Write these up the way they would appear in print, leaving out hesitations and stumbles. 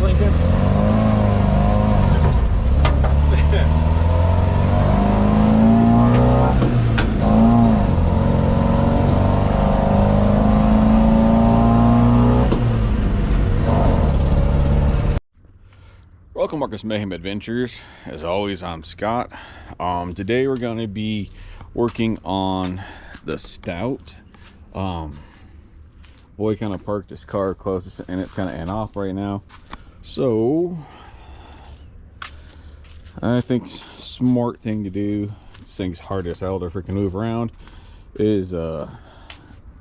blinking? Welcome, Marcus Mayhem Adventures. As always, I'm Scott. Today we're going to be working on the Stout. Boy kind of parked his car close and it's kind of an off right now. So I think smart thing to do, this thing's hard as hell to freaking move around, is I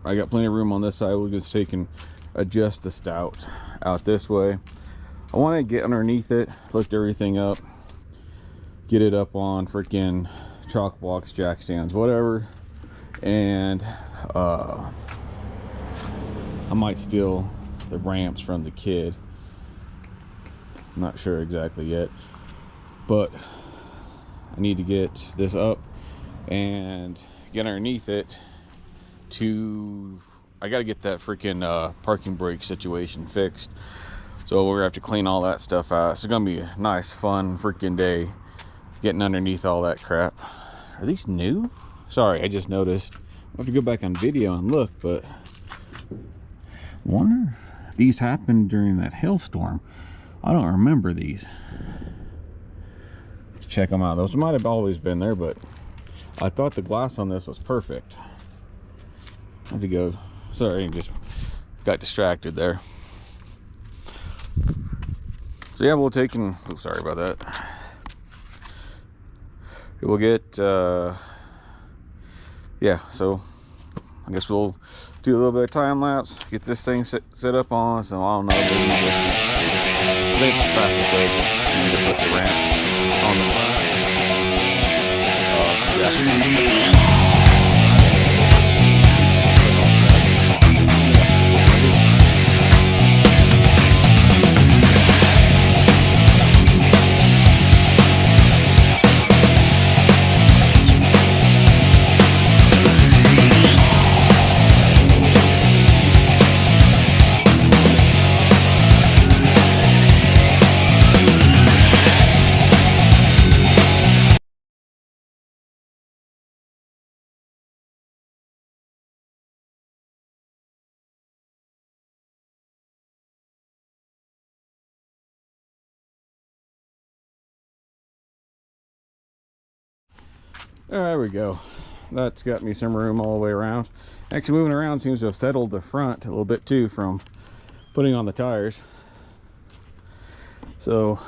got plenty of room on this side. We'll just take and adjust the Stout out this way. I want to get underneath it, lift everything up, get it up on freaking chalk blocks, jack stands, whatever, and I might steal the ramps from the kid. I'm not sure exactly yet, but I need to get this up and get underneath it to, I got to get that freaking parking brake situation fixed. So we're gonna have to clean all that stuff out. It's gonna be a nice, fun freaking day getting underneath all that crap. Are these new? Sorry, I just noticed. I'll have to go back on video and look, but I wonder if these happened during that hailstorm. I don't remember these. Let's check them out. Those might have always been there, but I thought the glass on this was perfect. I have to go. Sorry, I just got distracted there. So yeah, we'll take and, oh, sorry about that. We'll get, yeah, so I guess we'll do a little bit of time lapse, get this thing set up on, so I don't know. I think the fastest way is to put the ramp on the, yeah. There we go. That's got me some room all the way around. Actually, moving around seems to have settled the front a little bit too from putting on the tires. So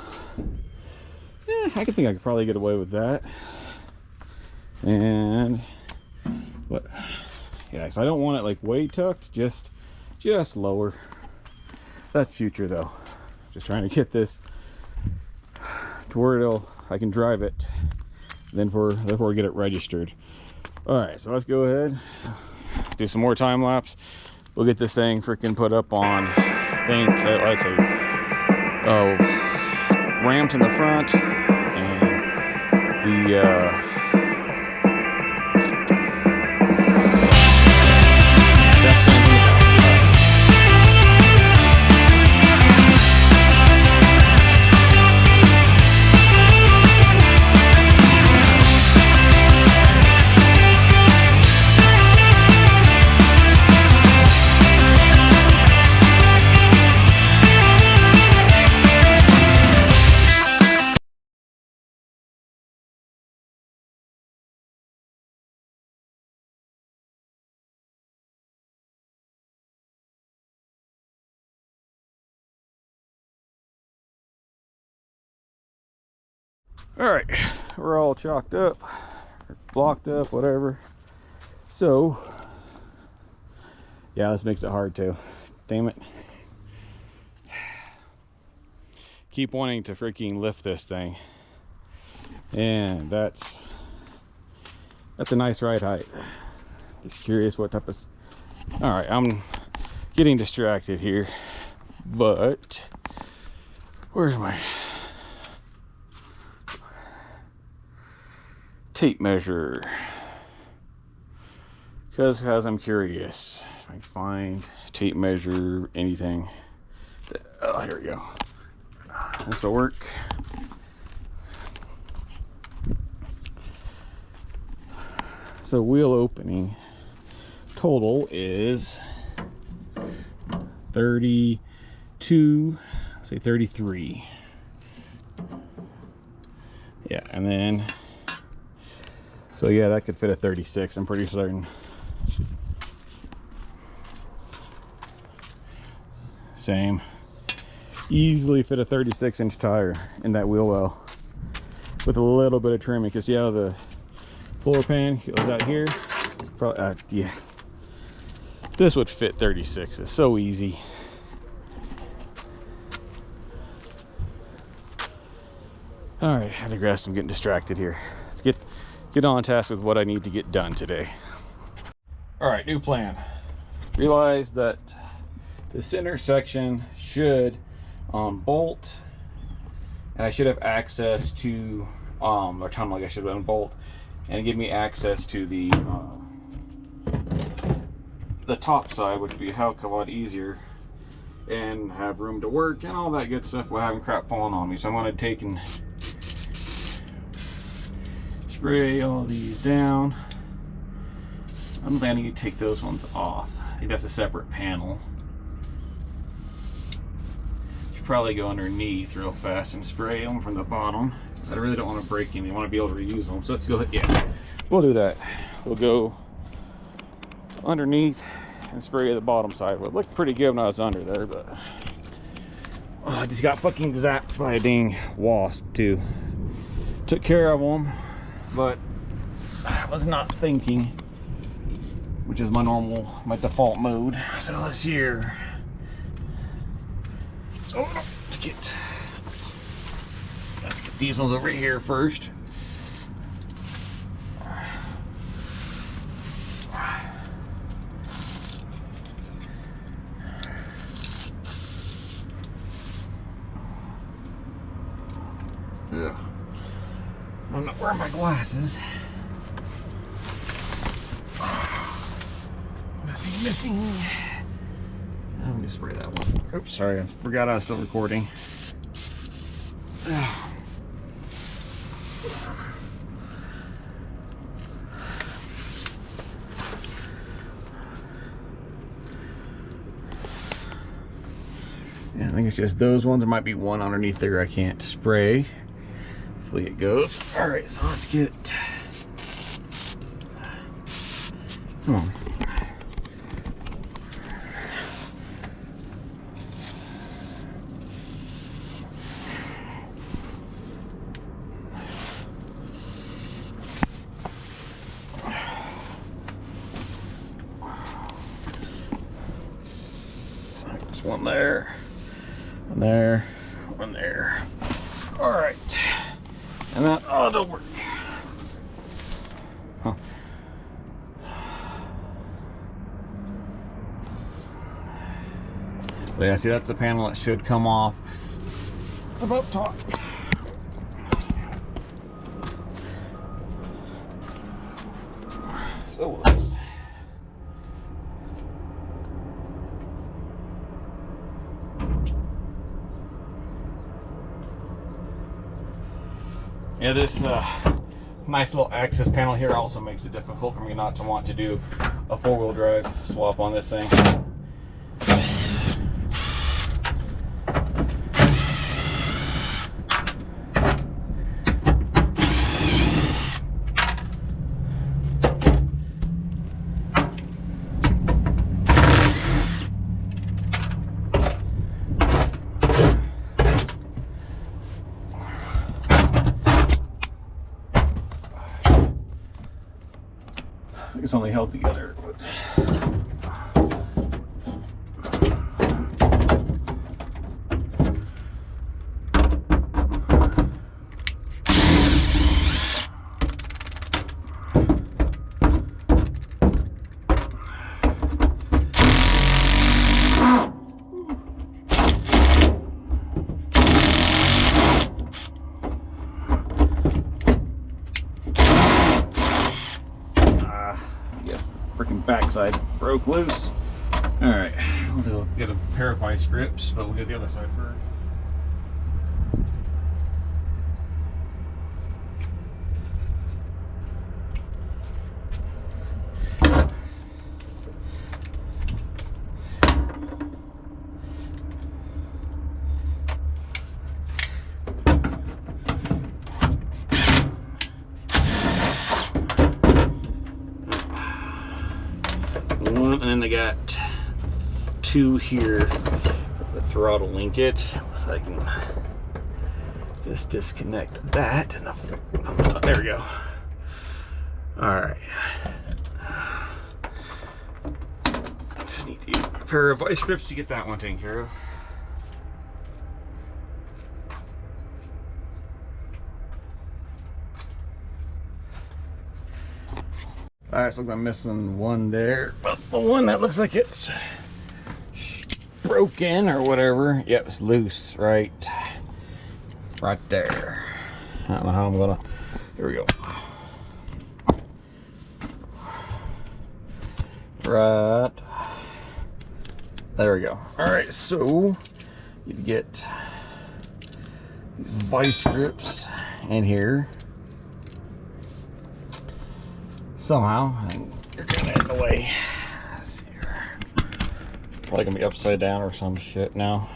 yeah, I think I could probably get away with that. And but yeah, so I don't want it like way tucked, just lower. That's future though. Just trying to get this to where I can drive it. Then before we get it registered. All right, so let's go ahead, do some more time lapse. We'll get this thing freaking put up on ramps in the front and the all right, we're all chalked up, blocked up, whatever. So yeah, this makes it hard too. Damn it. Keep wanting to freaking lift this thing, and that's a nice ride height. Just curious what type of, all right, I'm getting distracted here, but where's my tape measure? Because I'm curious if I can find tape measure anything. Oh, here we go. This will work. So wheel opening total is 32, say 33. Yeah, and then, so yeah, that could fit a 36, I'm pretty certain. Same. Easily fit a 36-inch tire in that wheel well with a little bit of trimming, because see how the floor pan goes out here? Probably, yeah. This would fit 36. It's so easy. All right, I digress. I'm getting distracted here. Let's get on task with what I need to get done today. All right, new plan. Realize that the center section should bolt, and I should have access to, or time like I should have unbolt and give me access to the top side, which would be a hell of a lot easier, and have room to work and all that good stuff without having crap falling on me. So I'm going to take and spray all these down. I'm planning to take those ones off. I think that's a separate panel. Should probably go underneath real fast and spray them from the bottom. I really don't want to break any. I want to be able to reuse them. So let's go ahead. Yeah, we'll do that. We'll go underneath and spray the bottom side. Well, it looked pretty good when I was under there, but I just got fucking zapped by a dang wasp too. Took care of them, but I was not thinking, which is my my default mode. So let's here. So let's get these ones over here first. Yeah. I'm not wearing my glasses. Missing. I'm gonna spray that one. Oops, sorry, I forgot I was still recording. Yeah, I think it's just those ones. There might be one underneath there I can't spray. Hopefully it goes. All right, so let's get. Come on. There's one there, one there, one there. All right. And that ought to work. Huh. But yeah, see, that's the panel that should come off from up top. So let's. Yeah, this nice little access panel here also makes it difficult for me not to want to do a four-wheel drive swap on this thing. It's only held together, but backside broke loose. All right, we'll get a pair of vice grips, but we'll get the other side first. And then they got two here, the throttle linkage, so I can just disconnect that. And there we go. All right. Just need to get a pair of vice grips to get that one taken care of. All right, so I'm missing one there. Well, the one that looks like it's broken or whatever. Yep, it's loose, right there. I don't know how I'm gonna, here we go. Right, there we go. All right, so you get these vice grips in here. Somehow, and you're kind of in the way. Let's see here. Probably gonna be upside down or some shit now.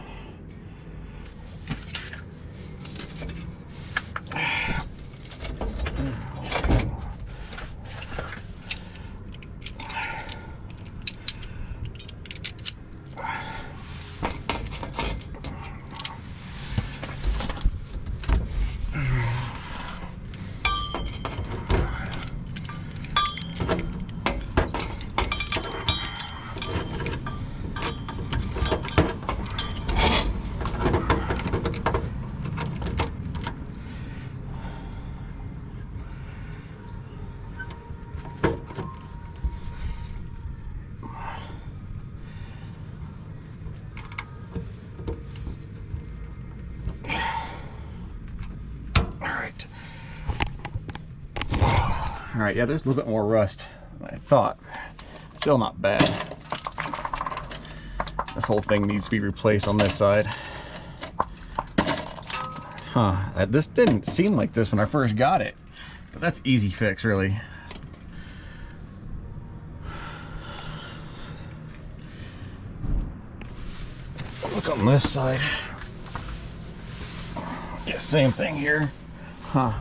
All right, yeah, there's a little bit more rust than I thought. Still not bad. This whole thing needs to be replaced on this side. Huh, this didn't seem like this when I first got it, but that's easy fix, really. Look on this side. Yeah, same thing here. Huh.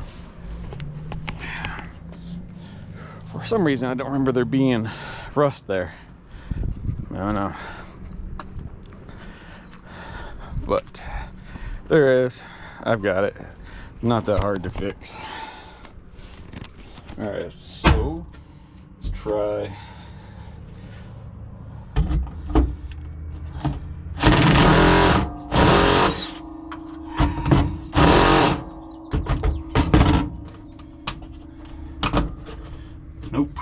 For some reason, I don't remember there being rust there. I don't know. But there is. I've got it. Not that hard to fix. All right, so let's try. Nope.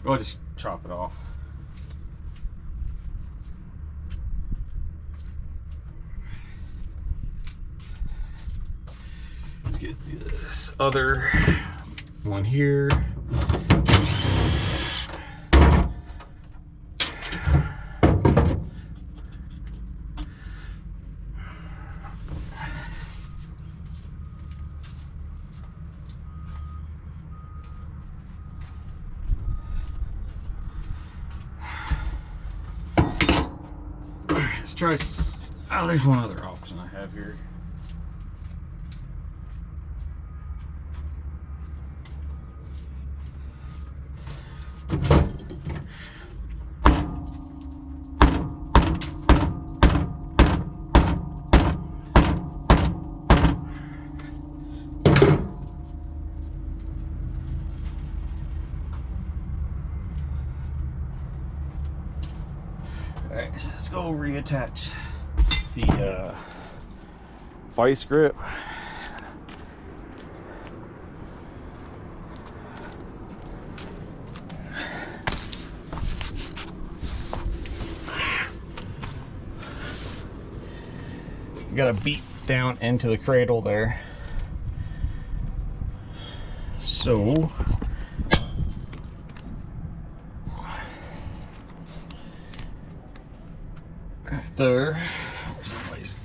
I'll just chop it off. Let's get this other one here. Let's try. Oh, there's one other option I have here. Alright, so let's go reattach the vice grip. You gotta beat down into the cradle there. So there. Where's the place?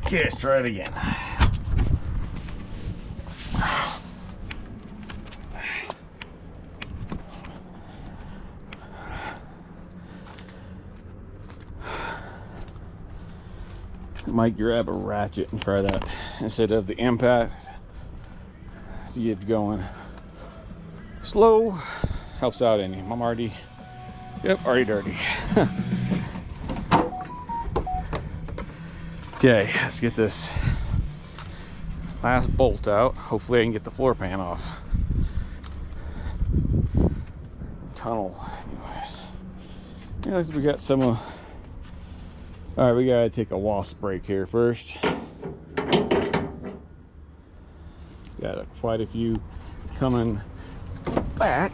Okay, let's try it again. Might grab a ratchet and try that instead of the impact. See it going slow. Helps out any. I'm already, yep, already dirty. Okay, let's get this last bolt out. Hopefully I can get the floor pan off. Tunnel. Anyways. Yeah, we got some all right, we gotta take a wasp break here first. Got quite a few coming back.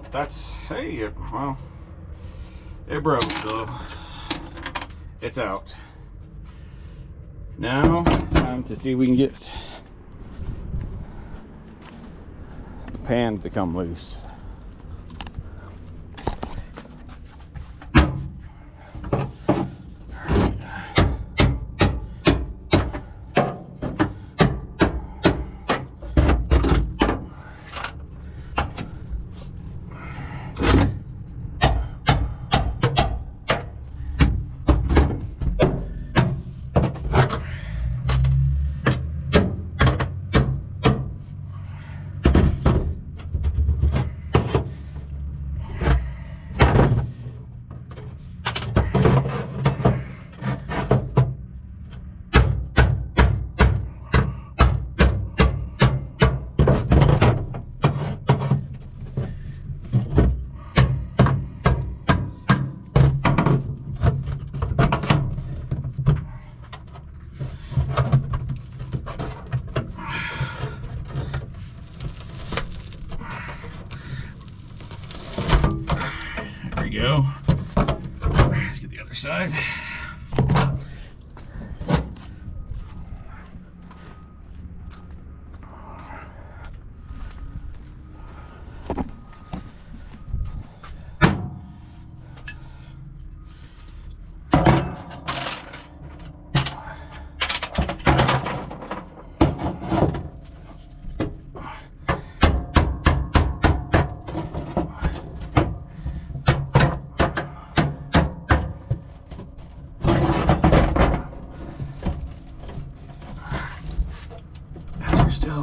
That's, hey, well, it broke, so it's out. Now, time to see if we can get the pan to come loose. Go. Let's get the other side.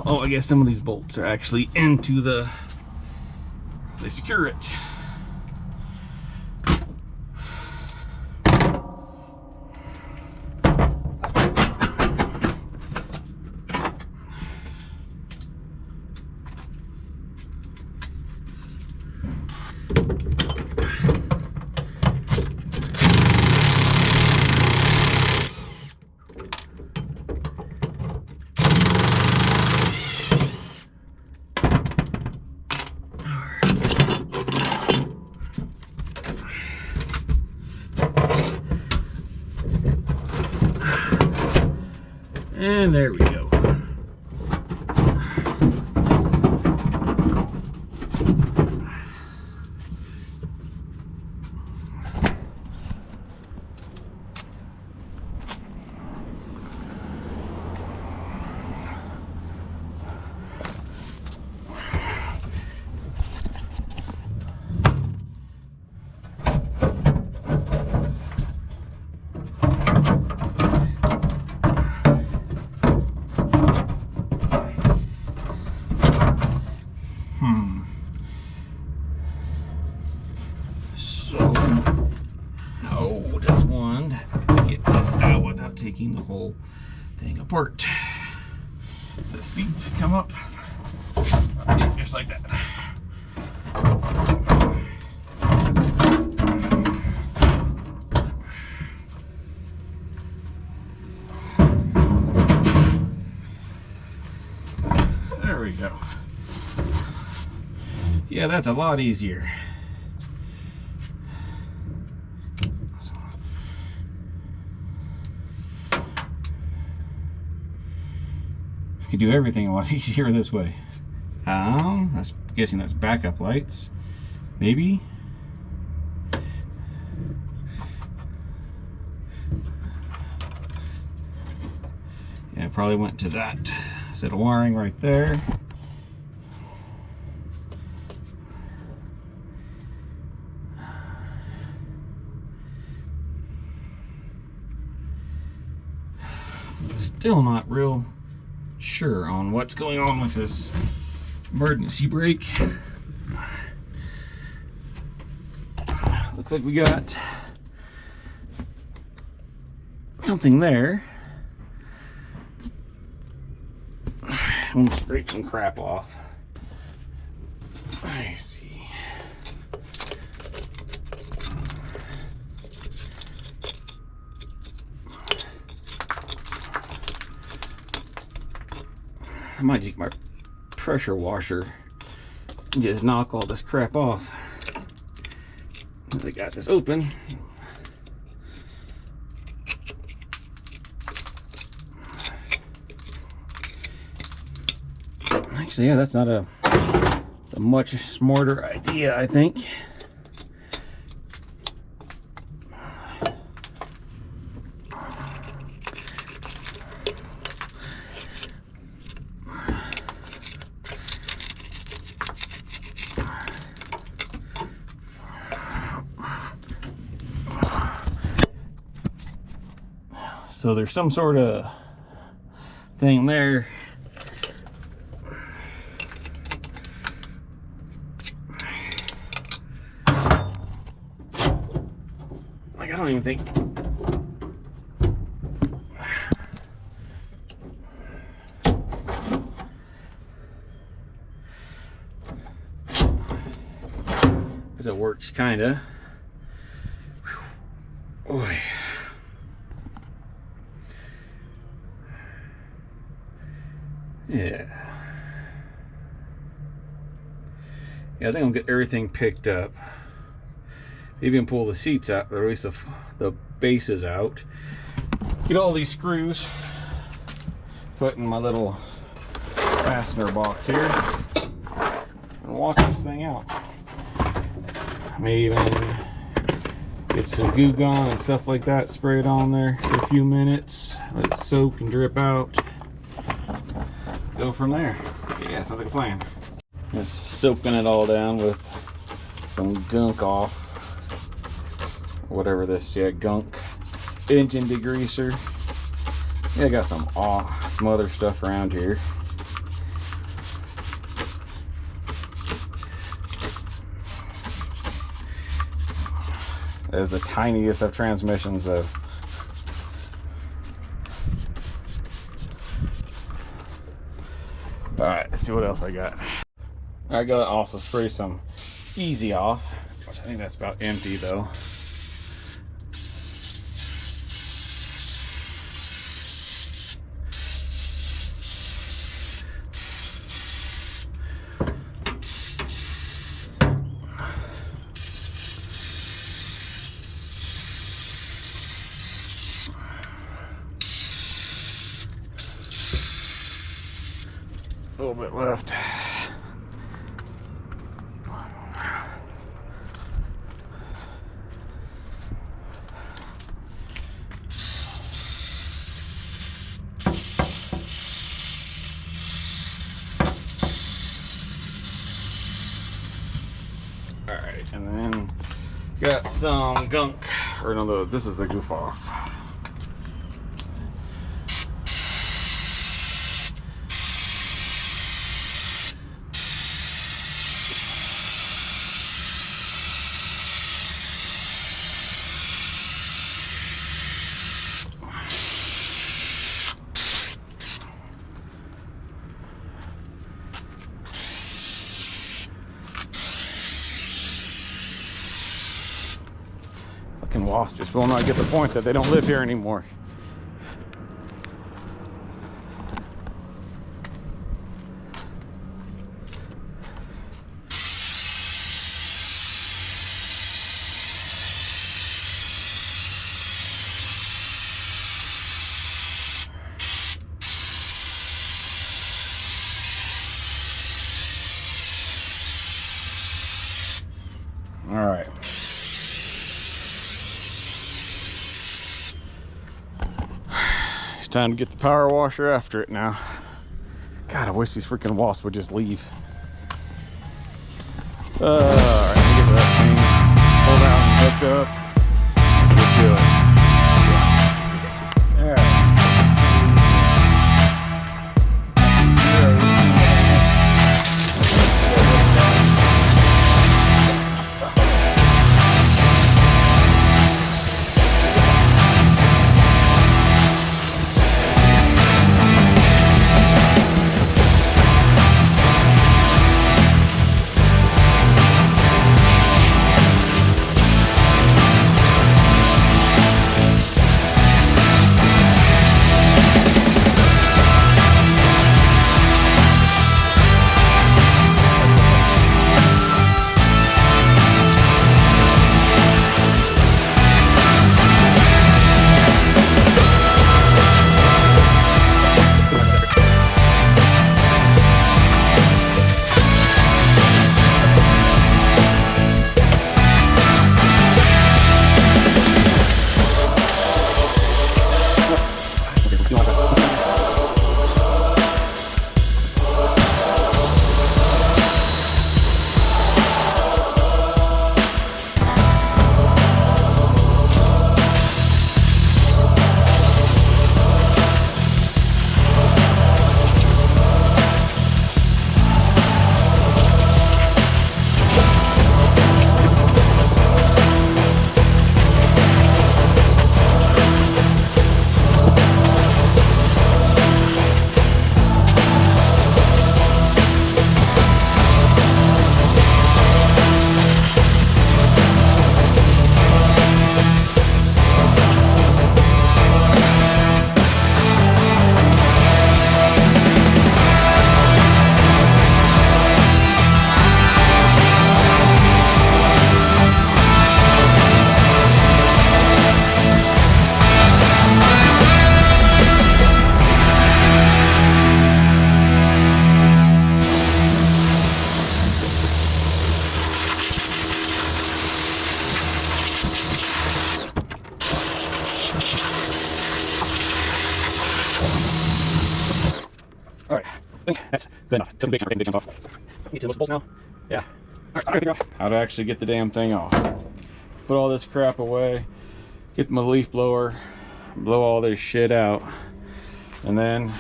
Oh, I guess some of these bolts are actually into they secure it. And there we go. thing apart. It's a seat to come up, just like that. There we go. Yeah, that's a lot easier. You can do everything a lot easier this way. I'm guessing that's backup lights. Maybe. Yeah, probably went to that set of wiring right there. Still not real sure on what's going on with this emergency brake. Looks like we got something there. I'm gonna scrape some crap off. I see. I might use my pressure washer and just knock all this crap off. I got this open. Actually, yeah, that's not a much smarter idea, I think. So there's some sort of thing there. Like, I don't even think. Because it works kinda. Boy. Yeah. Yeah, I think I'll get everything picked up. Even pull the seats out, or at least the bases out. Get all these screws put in my little fastener box here and walk this thing out. I may even get some Goo Gone and stuff like that, spray it on there for a few minutes, let it soak and drip out. Go from there. Yeah, sounds like a plan. Just soaking it all down with some gunk off. Whatever this, yeah, gunk engine degreaser. Yeah, I got some other stuff around here. There's the tiniest of transmissions though. Alright, let's see what else I got. I gotta also spray some Easy off, which I think that's about empty though. A little bit left. All right, and then got some gunk, or no, this is the goof off. wasp just will not get the point that they don't live here anymore. All right. It's time to get the power washer after it now. God, I wish these freaking wasps would just leave. All right, get that thing pulled out and hooked up. Get to it. All right. All right, I think that's good enough. Took a big chunk, big chunk off. Need to those bolts now? Yeah. All right, figure out how to actually get the damn thing off. Put all this crap away, get my leaf blower, blow all this shit out, and then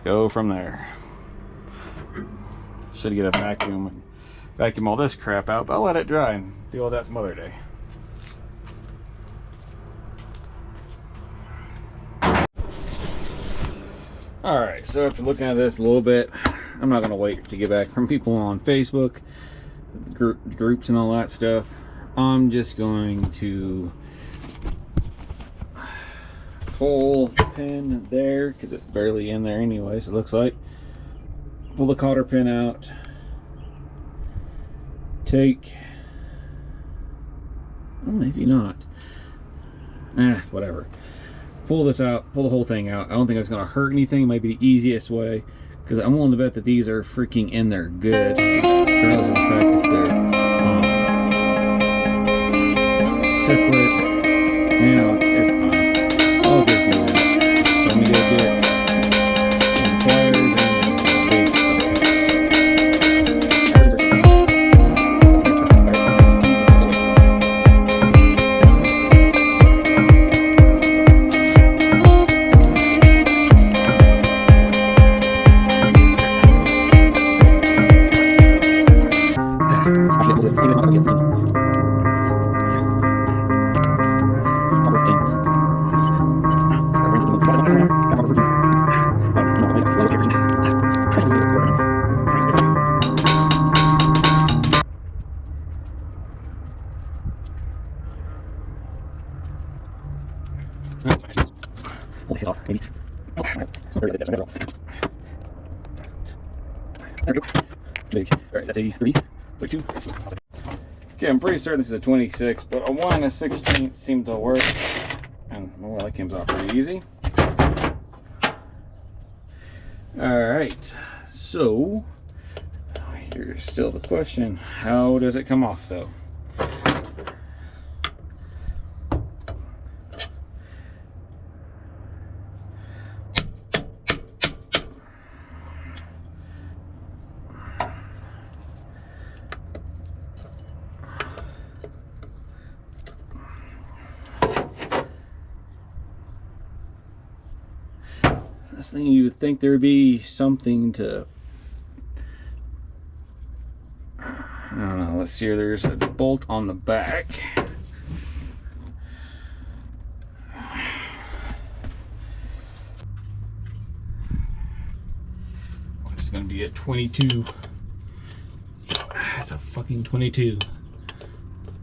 go from there. Should get a vacuum and vacuum all this crap out, but I'll let it dry and deal with that some other day. Alright, so after looking at this a little bit, I'm not going to wait to get back from people on Facebook, groups and all that stuff. I'm just going to pull the pin there, because it's barely in there anyways, it looks like. Pull the cotter pin out. Take... well, maybe not. Whatever. Pull this out, pull the whole thing out. I don't think it's gonna hurt anything. It might be the easiest way, because I'm willing to bet that these are freaking in there good, regardless of the fact if they're separate. You know, it's fine. I'll just do that. So let me go get some pliers and big size. Alright, that's a 32. Okay, I'm pretty certain this is a 26, but a 1 and a 16 seem to work. And well, that comes off pretty easy. Alright, so here's still the question. How does it come off though? This thing, you would think there would be something to, I don't know, let's see here, there's a bolt on the back. It's going to be a 22. It's a fucking 22.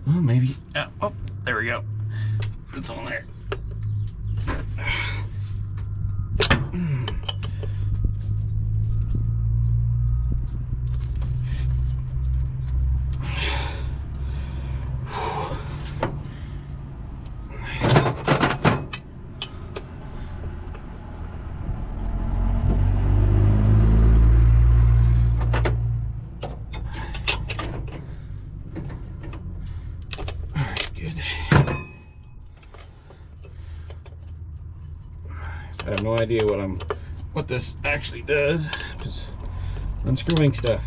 Oh, maybe, oh, there we go. It's on there. I have no idea what this actually does. Just unscrewing stuff.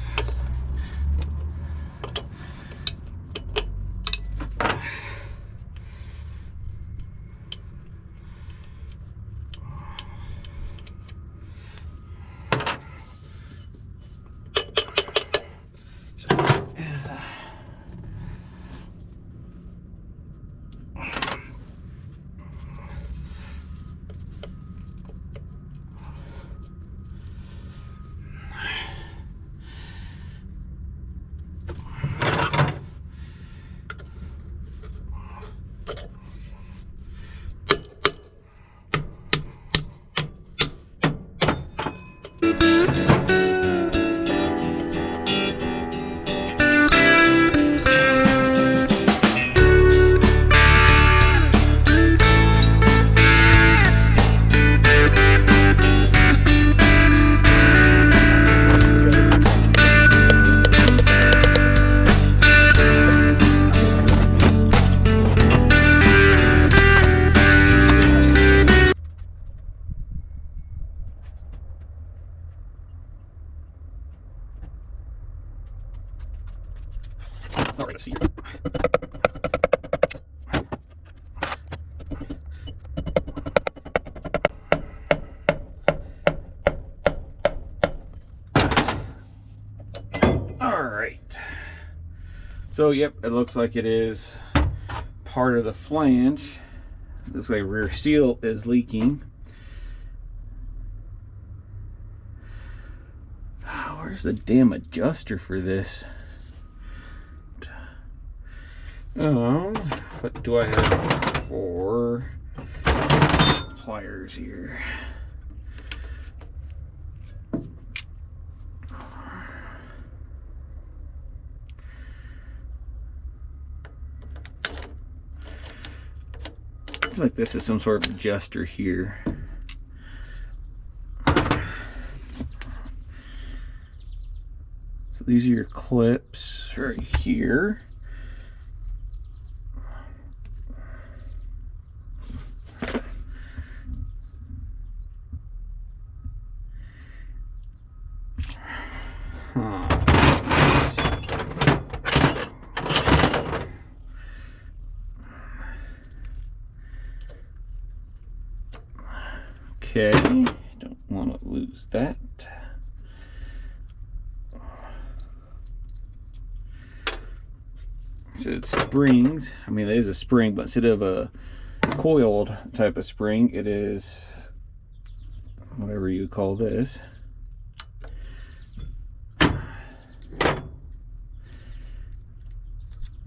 All right, let's see. All right. So, yep, it looks like it is part of the flange. Looks like rear seal is leaking. Where's the damn adjuster for this? What do I have for pliers here? I feel like this is some sort of adjuster here. So these are your clips right here. Okay, don't want to lose that. So it springs. I mean, it is a spring, but instead of a coiled type of spring, it is whatever you call this. All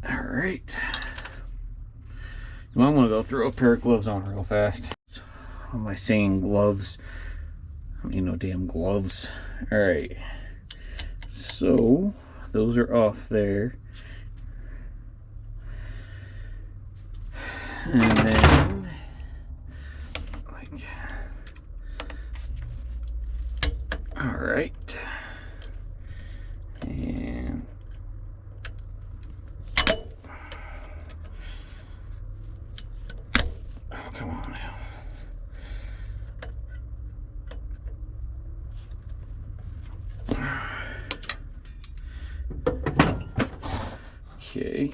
right. Well, I'm gonna go throw a pair of gloves on real fast. What am I saying, gloves? I don't need no damn gloves. Alright. So, those are off there. And then, like, alright. And oh, come on now. Okay.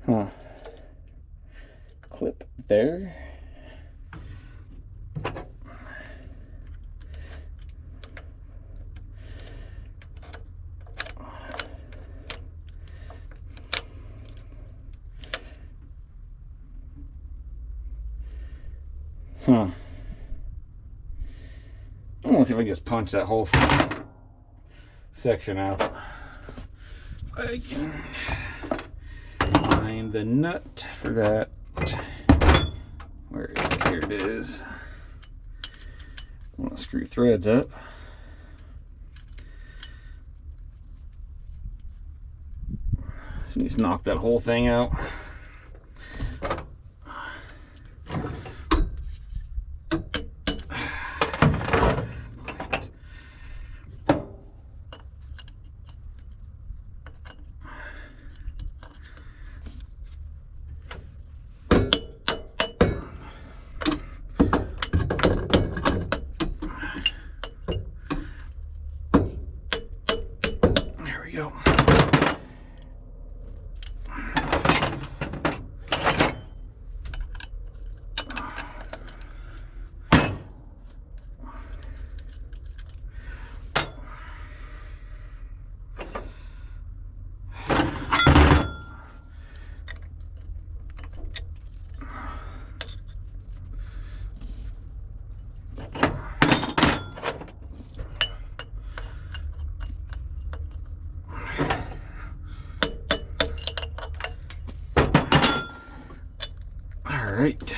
Huh. Clip there. Huh. I want to see if I can just punch that whole section out. I can find the nut for that. Where is it? Here it is. I want to screw threads up. So just knock that whole thing out. Go. Alright,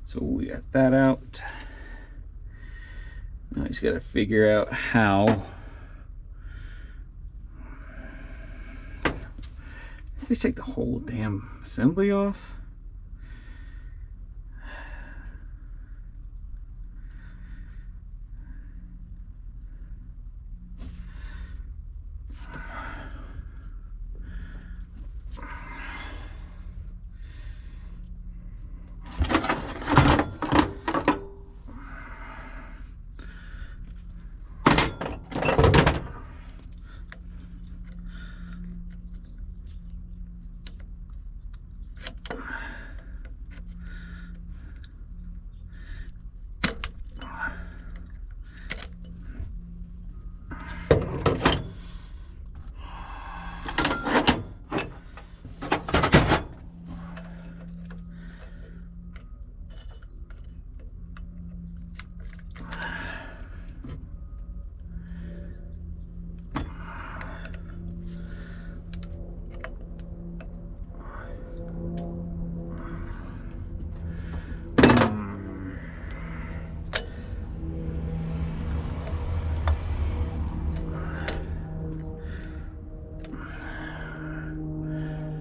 so we got that out. Now I just got to figure out how. Just take the whole damn assembly off.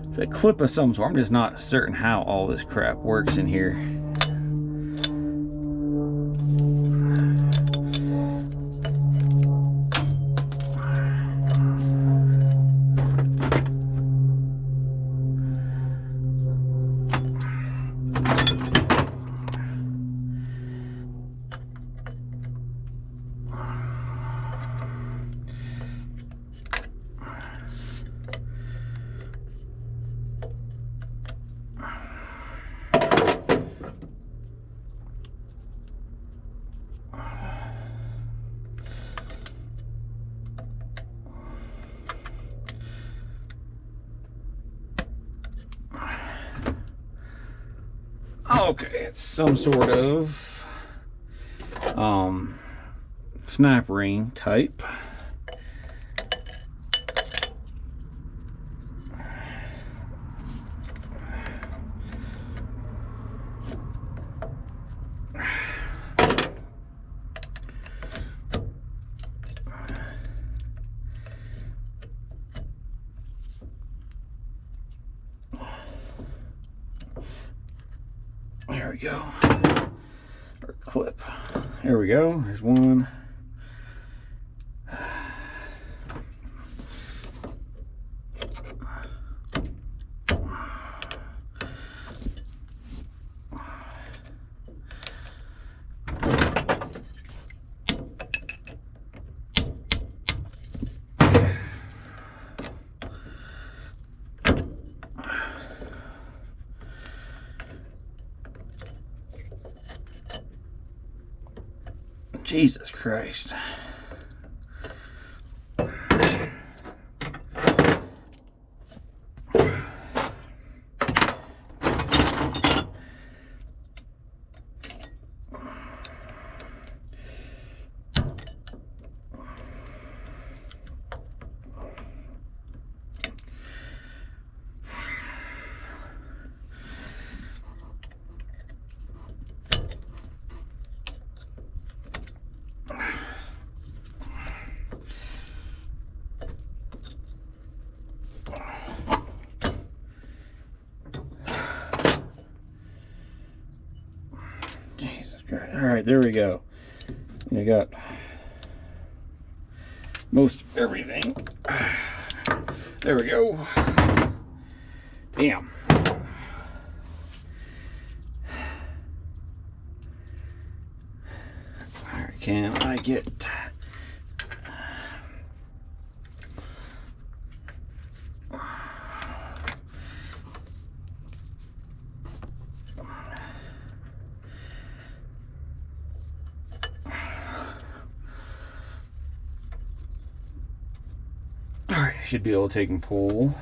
It's a clip of some sort. I'm just not certain how all this crap works in here. Okay, it's some sort of snap ring type. we go. Or clip. There we go. There's one. Jesus Christ. Alright, there we go. I got most everything. There we go. Damn. Alright, can I get... Alright, I should be able to take and pull.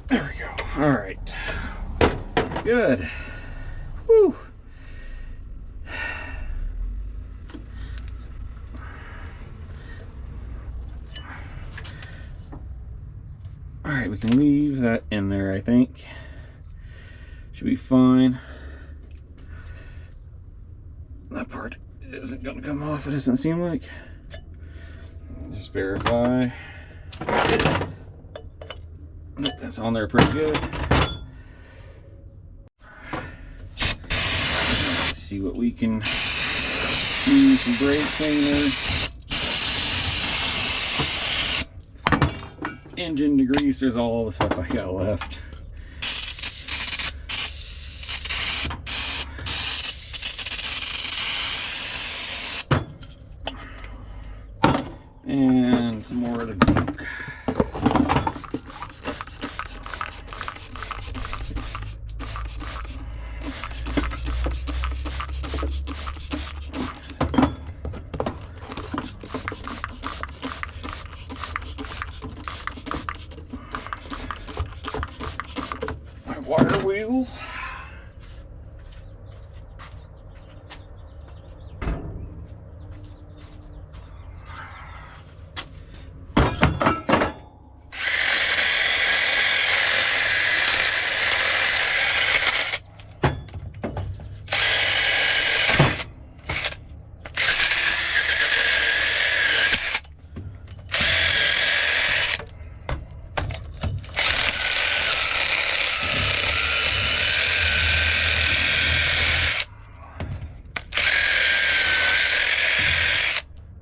There we go. Alright. Good. Woo. Alright, we can leave that in there, I think. Should be fine. That part isn't going to come off, it doesn't seem like. Just verify. That's on there pretty good. Let's see what we can use. Some brake cleaner. Engine degreasers, all the stuff I got left. And some more of the junk. My water wheel.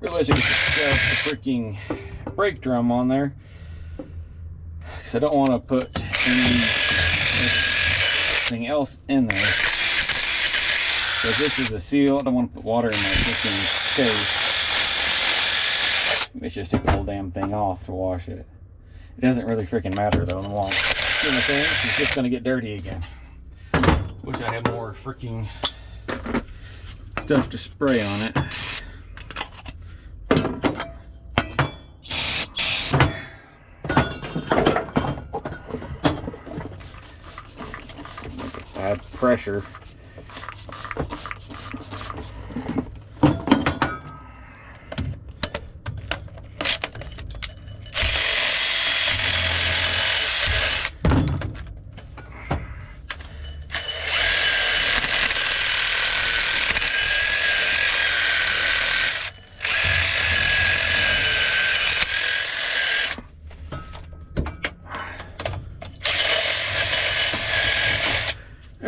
Realize I could shove the freaking brake drum on there, because I don't want to put anything else in there. So this is a seal. I don't want to put water in my freaking case. Let's just take the whole damn thing off to wash it. It doesn't really freaking matter though in the long. You know what I'm saying? It's just gonna get dirty again. Wish I had more freaking stuff to spray on it. Add pressure.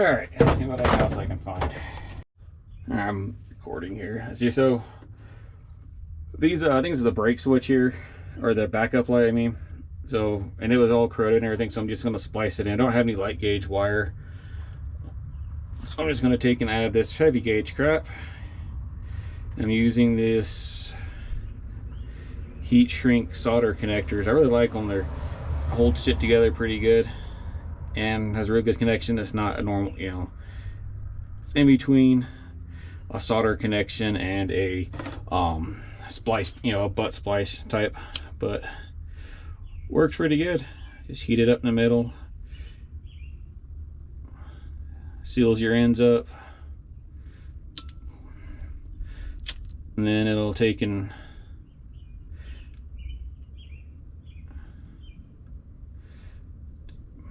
All right, let's see what else I can find. I'm recording here. So these I think this is the brake switch here, or the backup light, I mean. So, and it was all corroded and everything, so I'm just going to splice it in. I don't have any light gauge wire, so I'm just going to take and add this heavy gauge crap. I'm using this heat shrink solder connectors. I really like them. They hold shit together pretty good and has a real good connection. It's not a normal, you know, it's in between a solder connection and a splice, you know, a butt splice type, but works pretty good. Just heat it up in the middle, seals your ends up, and then it'll take and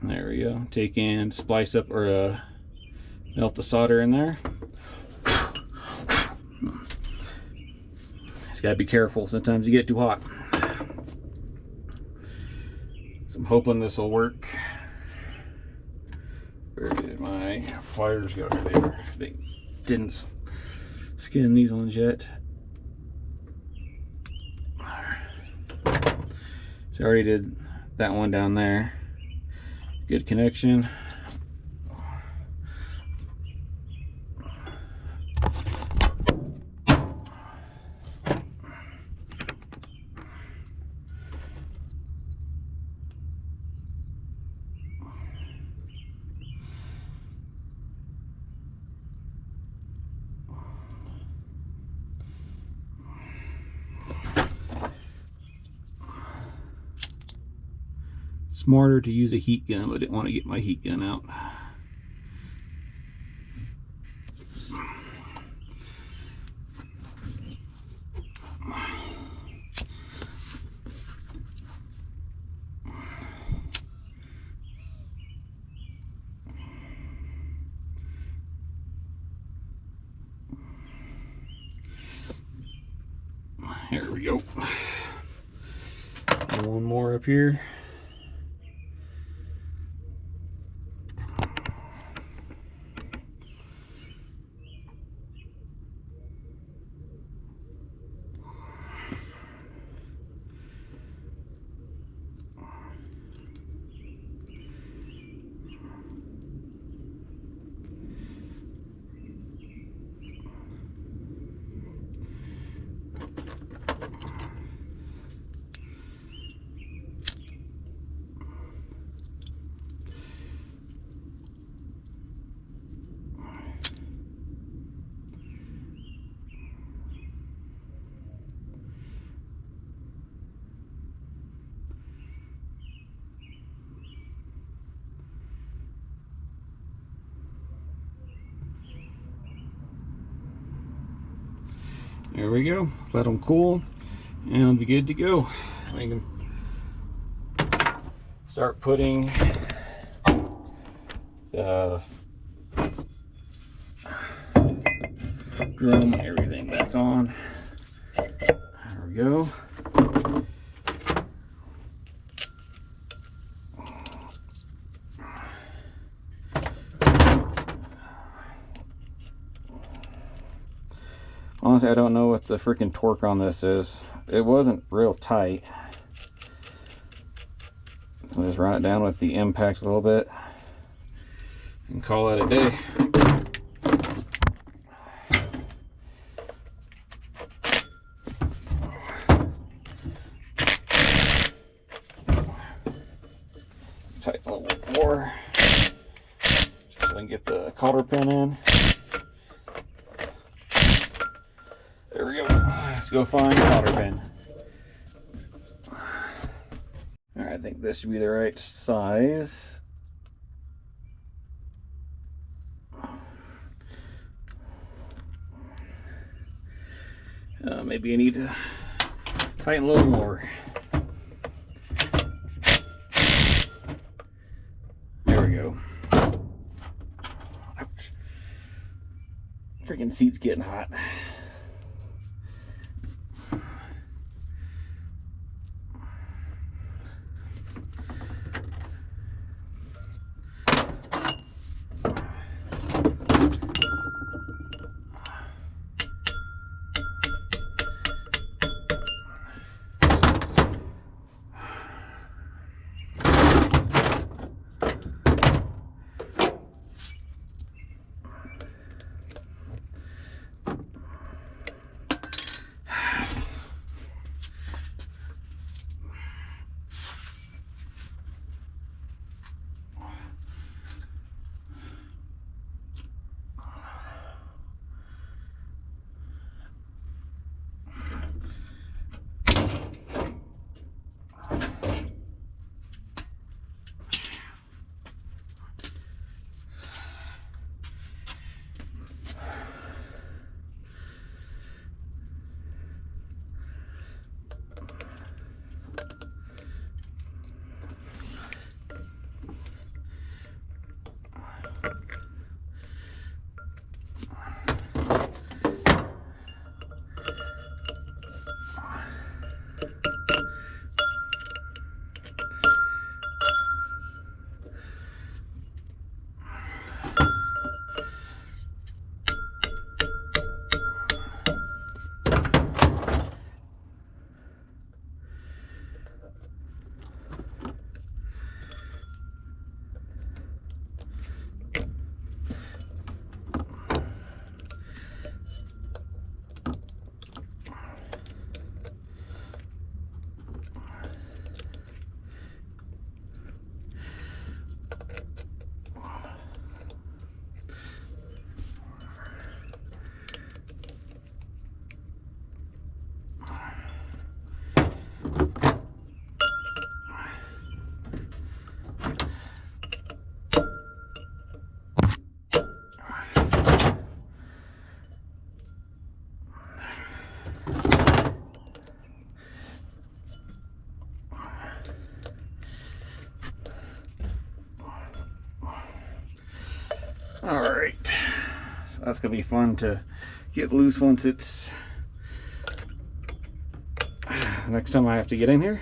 there we go, take and splice up or melt the solder in there. Just gotta be careful, sometimes you get too hot. So I'm hoping this will work. Where did my pliers go? They didn't skin these ones yet. So I already did that one down there. Good connection. Smarter to use a heat gun, but I didn't want to get my heat gun out. Here we go. One more up here. There we go. Let them cool and it'll be good to go. I can start putting the drum and everything back on. There we go. Honestly, I don't know what the freaking torque on this is. It wasn't real tight. So just run it down with the impact a little bit and call it a day. Tighten a little bit more just so I can get the cotter pin in. There we go. Let's go find the cotter pin. Alright, I think this should be the right size. Maybe I need to tighten a little more. There we go. Ouch. Freaking seat's getting hot. All right, so that's gonna be fun to get loose once it's next time I have to get in here.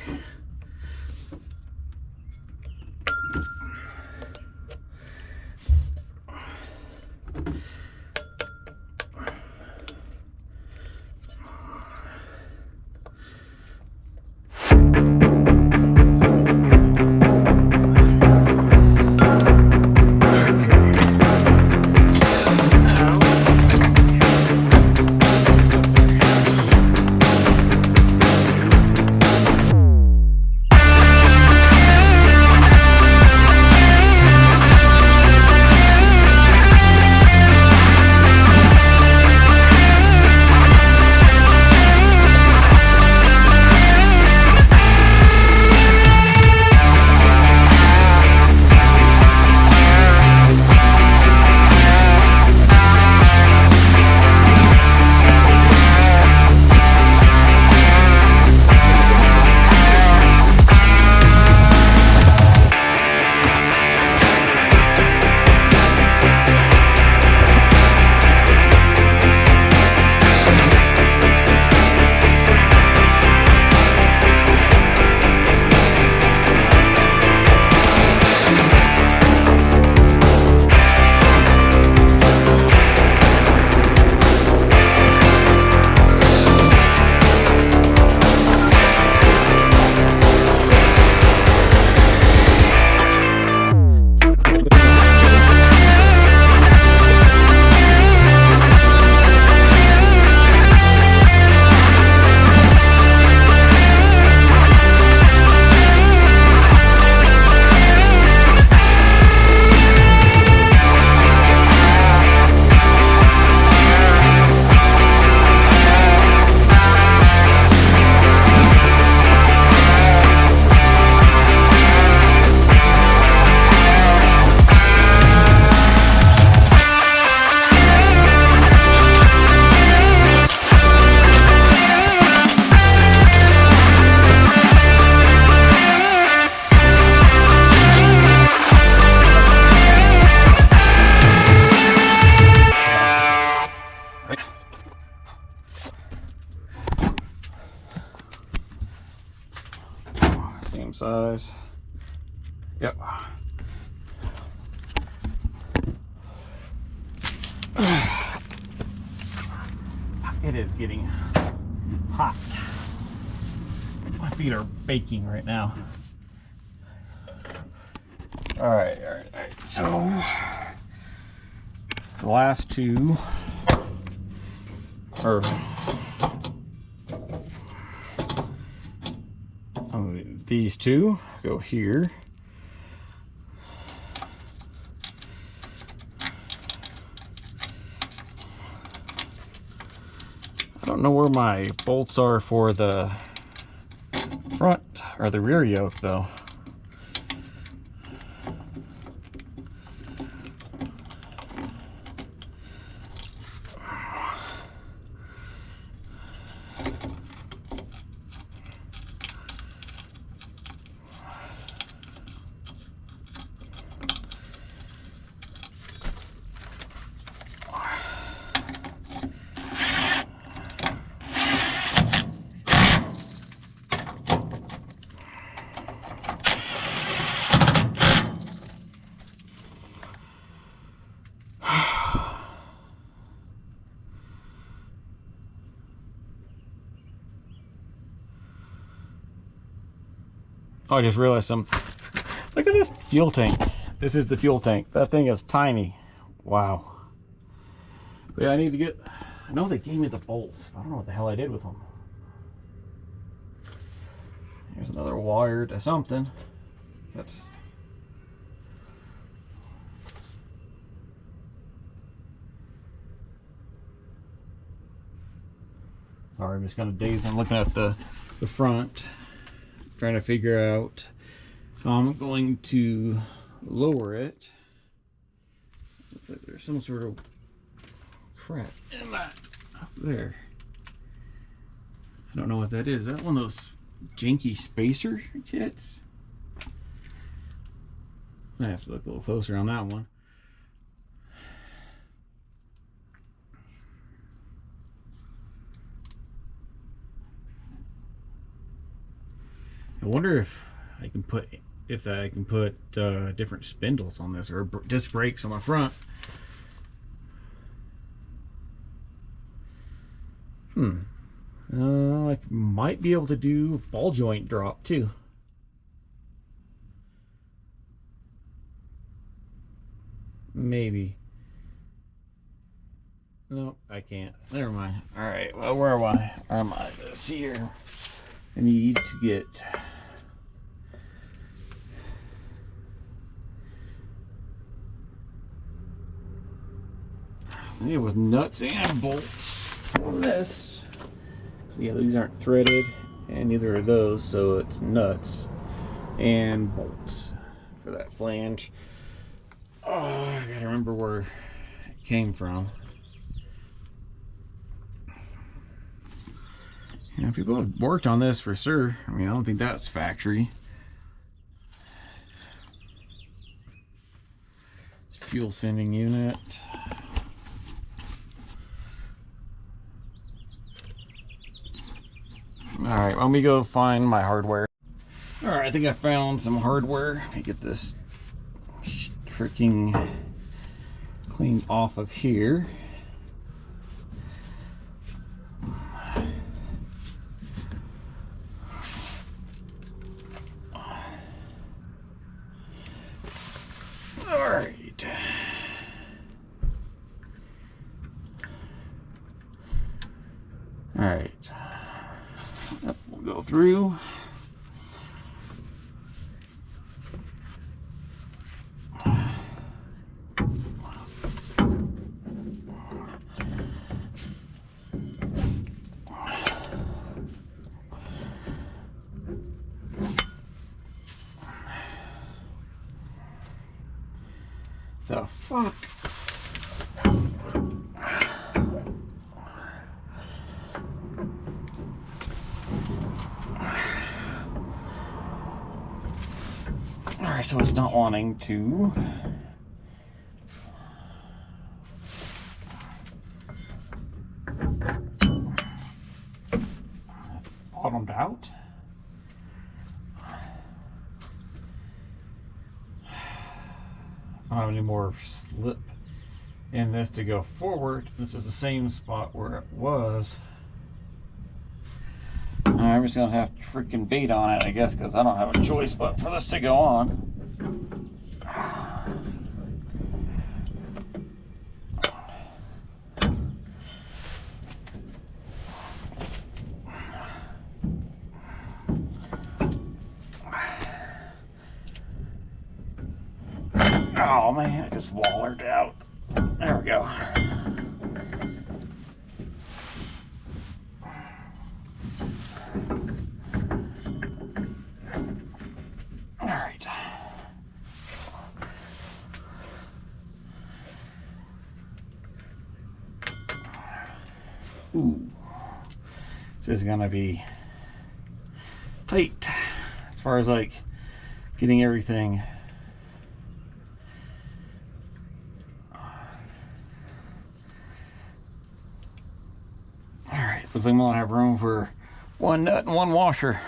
Same size. Yep. It is getting hot. My feet are baking right now. All right. So the last two are these two go here. I don't know where my bolts are for the front or the rear yoke though. Oh, I just realized some. Look at this fuel tank. This is the fuel tank. That thing is tiny. Wow. But yeah, I need to get. I know they gave me the bolts. I don't know what the hell I did with them. Here's another wire to something. That's. Sorry, I'm just kind of dazed. I'm looking at the front, trying to figure out. So I'm going to lower it. Looks like there's some sort of crap in that up there. I don't know what that is. Is that one of those janky spacer kits? I have to look a little closer on that one. wonder if I can put different spindles on this, or disc brakes on the front. I might be able to do ball joint drop too. Maybe. No, I can't. Never mind. Alright, well, where am I? Where am I? Let's see here. I need to get... it was nuts and bolts on this. So yeah, these aren't threaded, and neither are those, so it's nuts and bolts for that flange. Oh, I gotta remember where it came from. Yeah, people have worked on this for sure. I mean, I don't think that's factory. It's fuel sending unit. Alright, let me go find my hardware. Alright, I think I found some hardware. Let me get this freaking cleaned off of here. Alright. Alright. We'll go through. The fuck? Alright, so it's not wanting to. Bottomed out. I don't have any more slip in this to go forward. This is the same spot where it was. I'm just gonna have to freaking bait on it, I guess, because I don't have a choice but for this to go on. Oh man, I just wallered out. There we go. Alright. Ooh. This is gonna be tight as far as like getting everything. Looks like I'm gonna have room for one nut and one washer.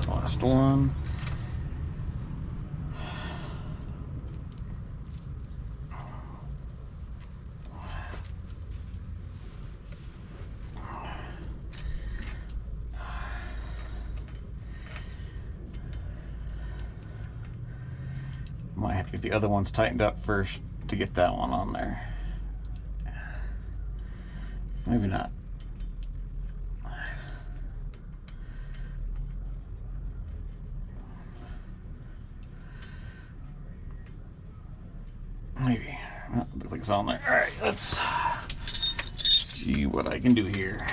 Last one. Get the other ones tightened up first to get that one on there. Maybe not. Maybe. Well, looks like it's on there. All right, let's see what I can do here.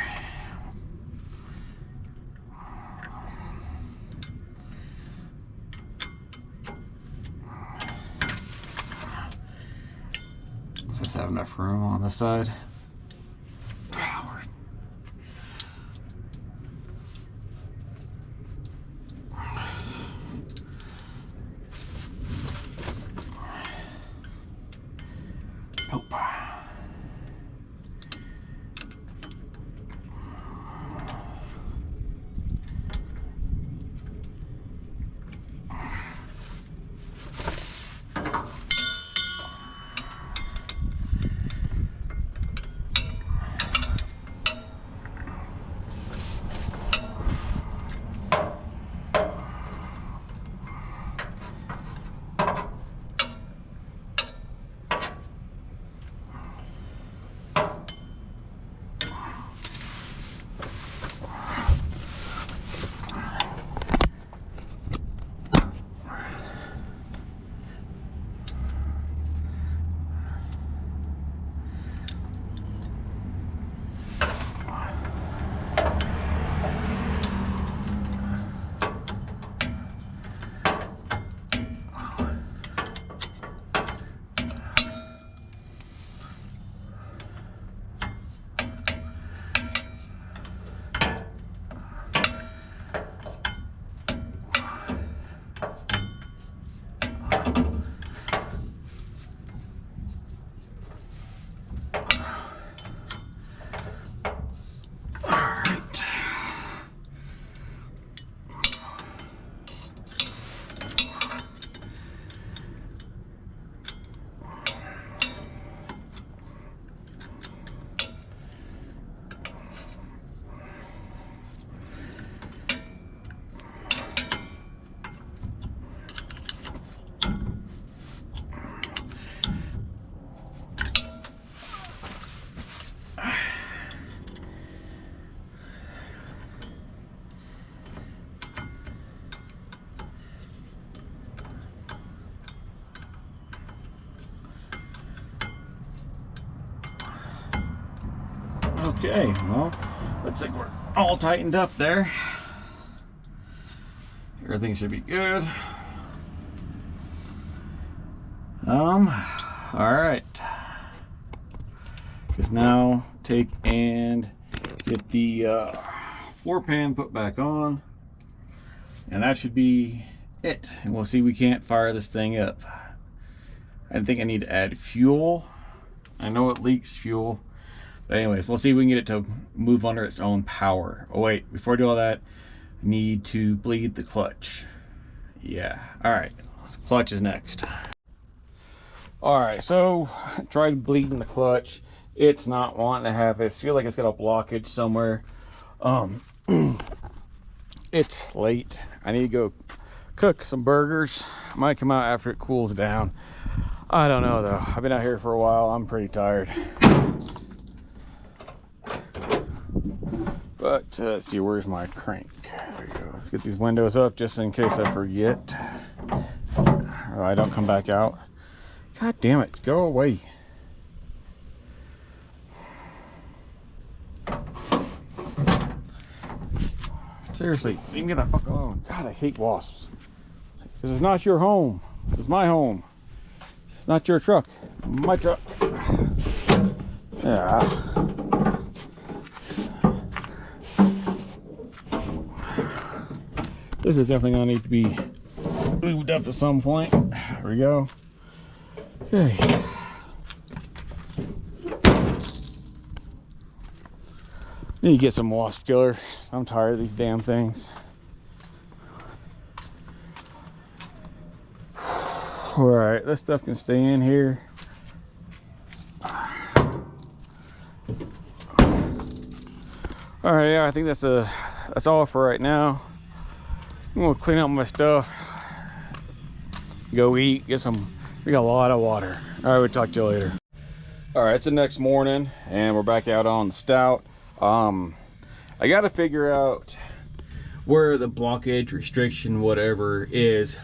Does this have enough room on this side? Nope. Okay, well, looks like we're all tightened up there. Everything should be good. All right. Just now take and get the floor pan put back on, and that should be it. And we'll see, we can't fire this thing up. I think I need to add fuel. I know it leaks fuel. But anyways, we'll see if we can get it to move under its own power. Oh wait, before I do all that, I need to bleed the clutch. Yeah, all right, clutch is next. All right, so I tried bleeding the clutch. It's not wanting to have it. I feel like it's got a blockage somewhere. It's late. I need to go cook some burgers. I might come out after it cools down. I don't know though. I've been out here for a while. I'm pretty tired. But let's see, where's my crank? There we go. Let's get these windows up just in case I forget. Or I don't come back out. God damn it, go away. Seriously, you can get the fuck alone. God, I hate wasps. This is not your home. This is my home. It's not your truck. My truck. Yeah. This is definitely gonna need to be lubed up at some point. There we go. Okay. Need to get some wasp killer. I'm tired of these damn things. All right, this stuff can stay in here. All right, yeah, I think that's all for right now. I'm gonna clean up my stuff, go eat, get some We got a lot of water. All right, we'll talk to you later. All right, it's the next morning and we're back out on the Stout. I got to figure out where the blockage restriction whatever is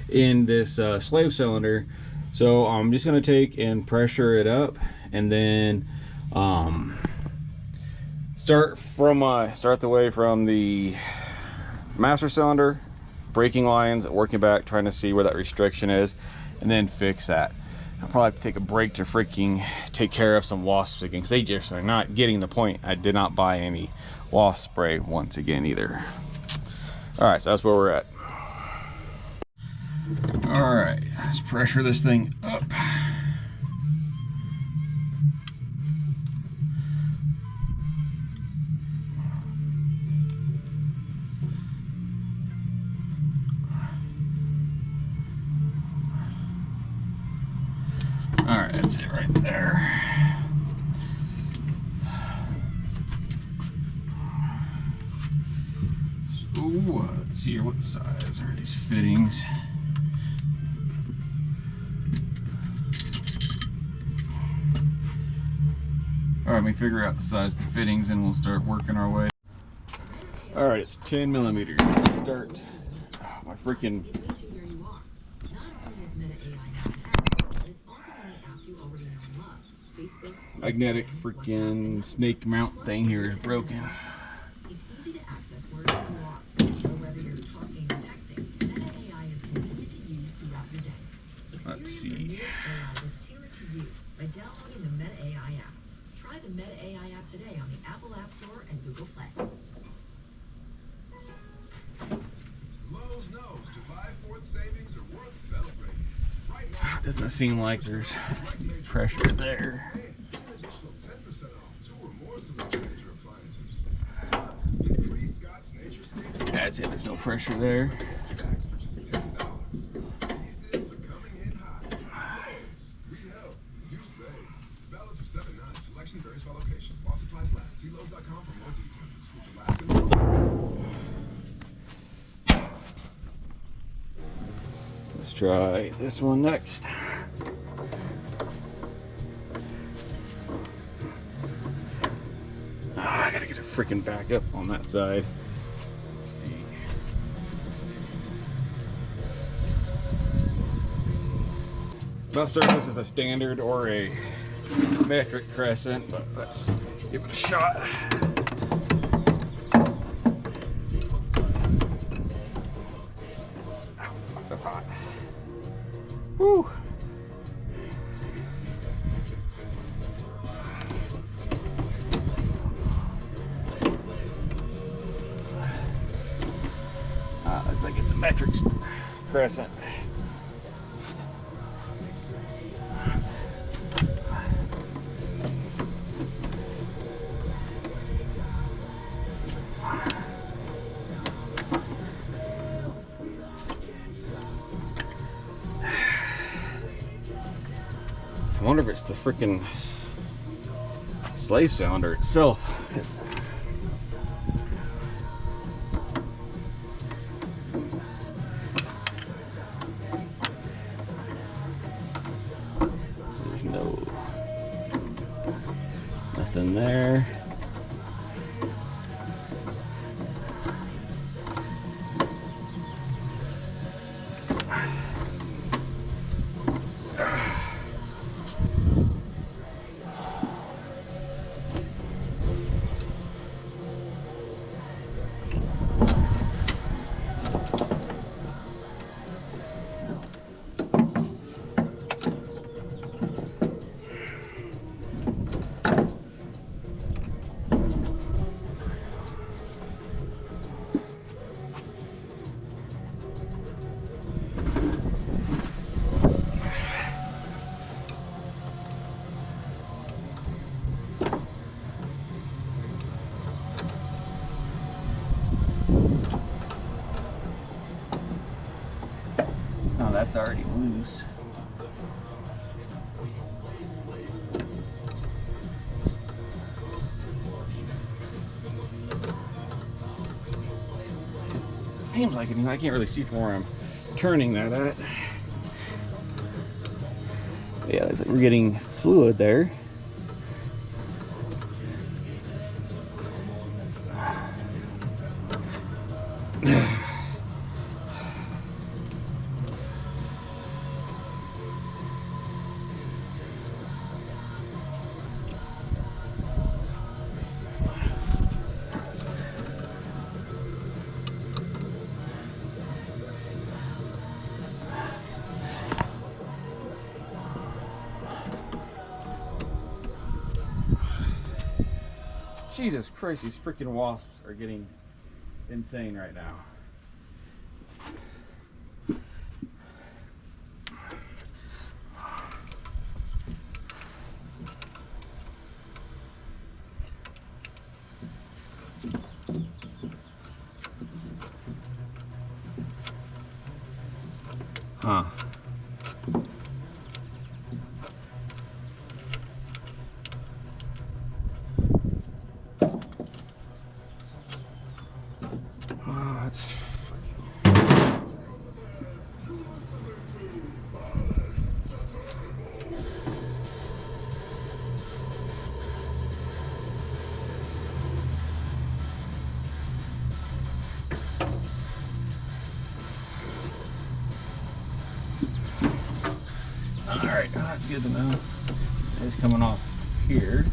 in this slave cylinder. So I'm just gonna take and pressure it up and then start the way from the master cylinder, braking lines, working back, trying to see where that restriction is, and then fix that. I'll probably have to take a break to freaking take care of some wasps again, because they just are not getting the point. I did not buy any wasp spray once again either. All right, so that's where we're at. All right, let's pressure this thing up. All right, that's it right there. So, let's see here, what size are these fittings? All right, let me figure out the size of the fittings and we'll start working our way. All right, it's 10 millimeters. Let's start. Oh, my freaking magnetic freaking snake mount thing here is broken. It's easy to access wherever you are. So whether you're talking or texting, Meta AI is convenient to use throughout your day. Let's see. Experience the AI that's tailored to you by downloading the Meta AI app. Try the Meta AI app today on the Apple App Store and Google Play. Lowe's knows July 4th savings are worth celebrating. Right now, Doesn't seem like there's pressure there. That's it, there's no pressure there. Let's try this one next. I gotta get a freaking back up on that side. Let's see. Not certain if this is a standard or a metric crescent, but let's give it a shot. Ow, that's hot. Woo! Looks like it's a metric crescent. I wonder if it's the freaking slave cylinder itself. There's nothing there. That's already loose. It seems like it. I can't really see from where I'm turning that at. Yeah, looks like we're getting fluid there. Jesus Christ, these freaking wasps are getting insane right now. Huh. Oh, it's all right, that's good to know. It's coming off here.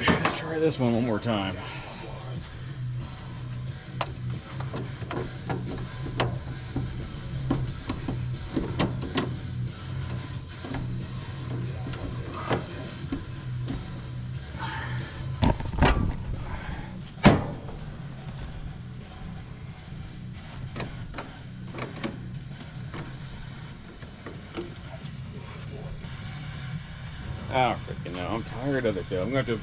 Let's try this one more time. I don't freaking know. I'm tired of it though. I'm gonna have to,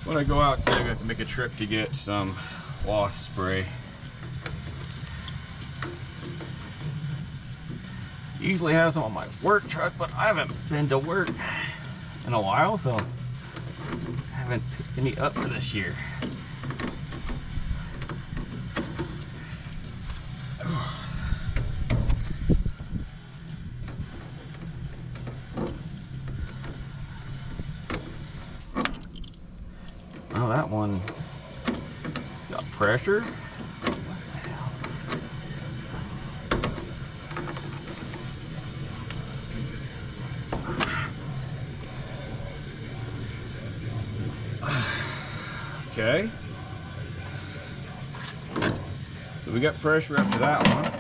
when I go out today, I'm gonna have to make a trip to get some wasp spray. Usually have some on my work truck, but I haven't been to work in a while, so I haven't picked any up for this year. Oh, that one got pressure. Okay. So we got pressure up to that one.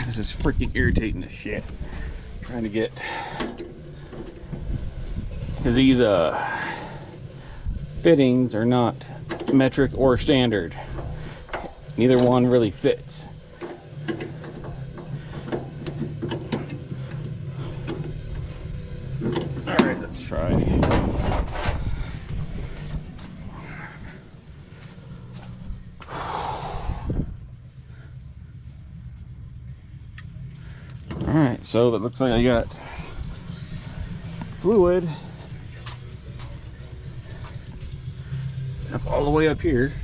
This is freaking irritating as shit. Trying to get, because these fittings are not metric or standard. Neither one really fits. try. Alright, so it looks like I got fluid up all the way up here.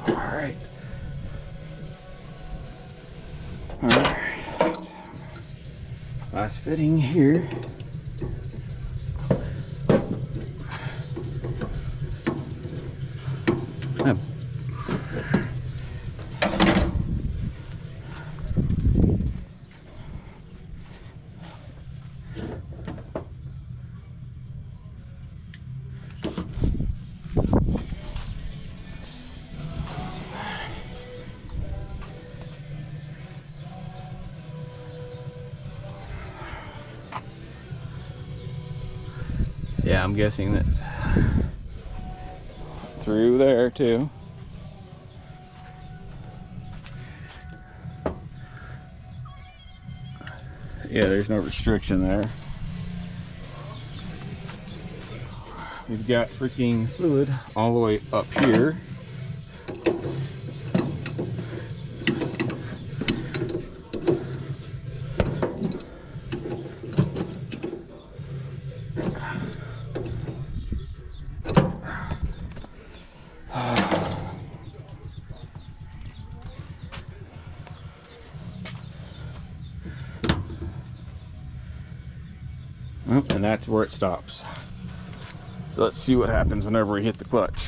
Alright. Last fitting here. Yeah, I'm guessing that through there too. Yeah, there's no restriction there. We've got freaking fluid all the way up here. And that's where it stops. So let's see what happens whenever we hit the clutch.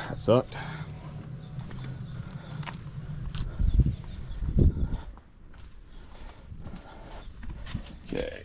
That sucked. Okay.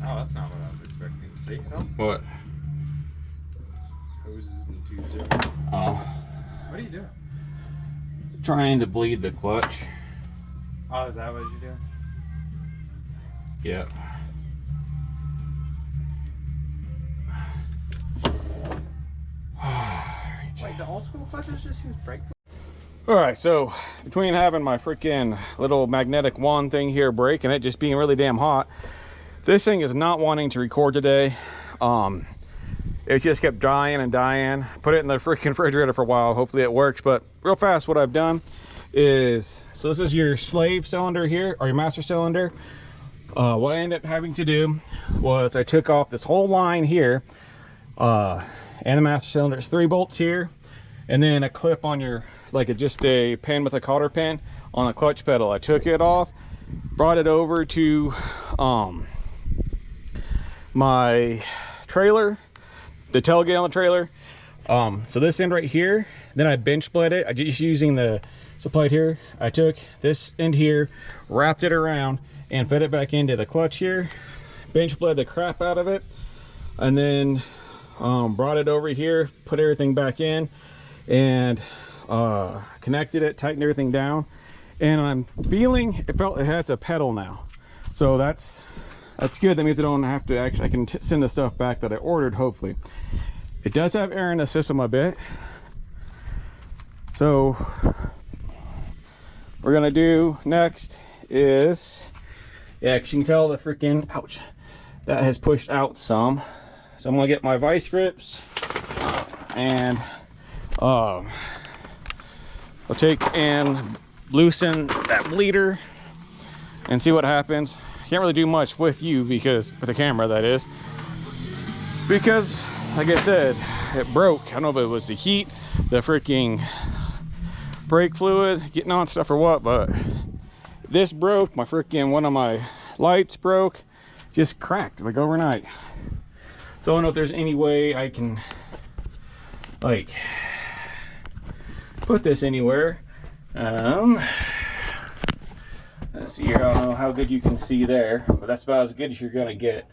Oh, that's not what I was expecting to see. No? What? Hoses and tubes. Oh. What are you doing? Trying to bleed the clutch. Oh, is that what you're doing? Yep. Like the old school clutches just use brake. Alright, so between having my freaking little magnetic wand thing here break and it just being really damn hot, this thing is not wanting to record today. It just kept dying and dying. Put it in the freaking refrigerator for a while. Hopefully it works. But real fast, what I've done is, so this is your slave cylinder here, or your master cylinder. What I ended up having to do was I took off this whole line here, and the master cylinder. There's 3 bolts here, and then a clip on your, like just a pin with a cotter pin on a clutch pedal. I took it off, brought it over to my trailer, the tailgate on the trailer. So this end right here, then I bench bled it. I just using the supplied here. I took this end here, wrapped it around, and fed it back into the clutch here. Bench bled the crap out of it, and then brought it over here, put everything back in, and connected it, tightened everything down, and I'm feeling it has a pedal now. So that's good. That means I don't have to actually, I can send the stuff back that I ordered, hopefully. It does have air in the system a bit. So we're gonna do next is, yeah, 'cause you can tell the freaking, ouch, that has pushed out some. So I'm gonna get my vice grips and I'll take and loosen that bleeder and see what happens. Can't really do much with you because, with the camera that is, because like I said, it broke. I don't know if it was the heat, the freaking brake fluid getting on stuff or what, but this broke. My freaking one of my lights broke, just cracked like overnight. So I don't know if there's any way I can like put this anywhere. Let's see here. I don't know how good you can see there, but that's about as good as you're gonna get.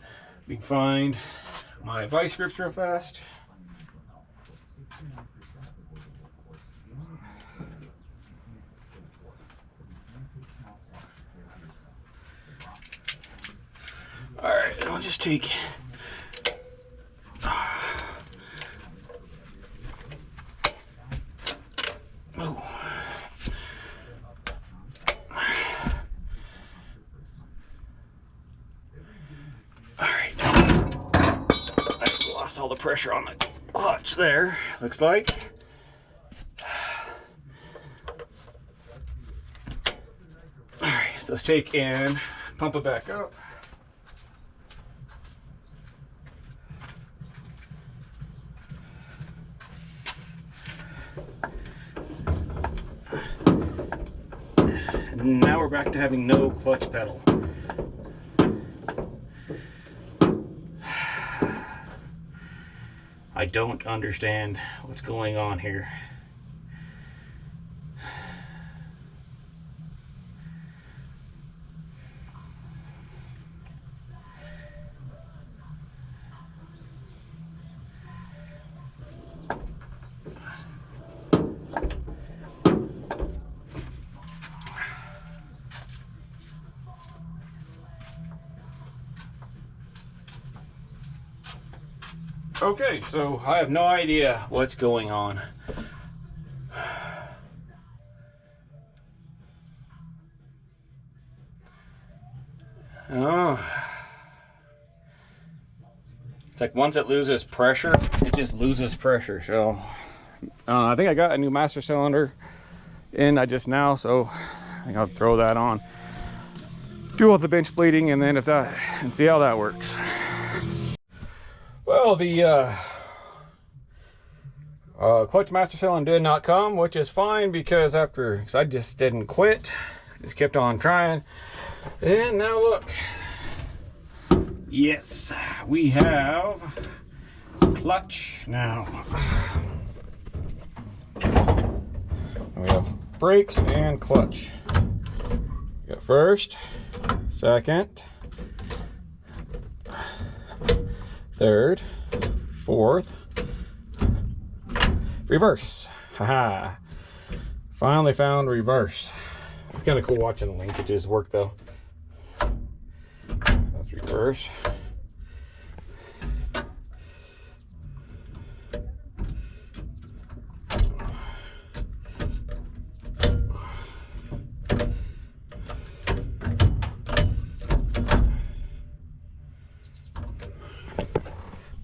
We can find my vice grips real fast. All right, I'll just take. Oh. All the pressure on the clutch there, looks like. All right, so let's take and pump it back up. And now we're back to having no clutch pedal. I don't understand what's going on here. Okay, so I have no idea what's going on. Oh. It's like once it loses pressure, it just loses pressure. So I think I got a new master cylinder in just now, so I think I'll throw that on. Do all the bench bleeding and then and see how that works. Well, the clutch master cylinder did not come, which is fine because I just didn't quit, just kept on trying, and now look. Yes, we have clutch now. We have brakes and clutch. We got first, second, third, fourth, reverse. Haha. Finally found reverse. It's kind of cool watching the linkages work though. That's reverse.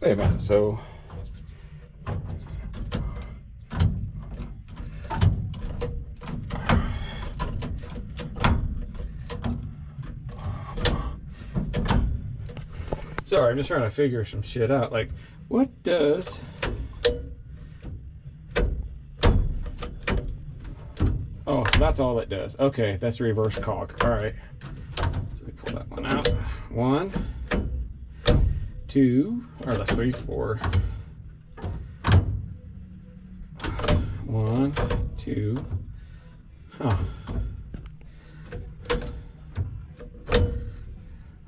Wait a minute, so sorry, I'm just trying to figure some shit out. Like, what does oh, so that's all it does. Okay, that's the reverse cog. All right, so we pull that one out. 1, 2, or that's 3, 4. 1, 2. Huh.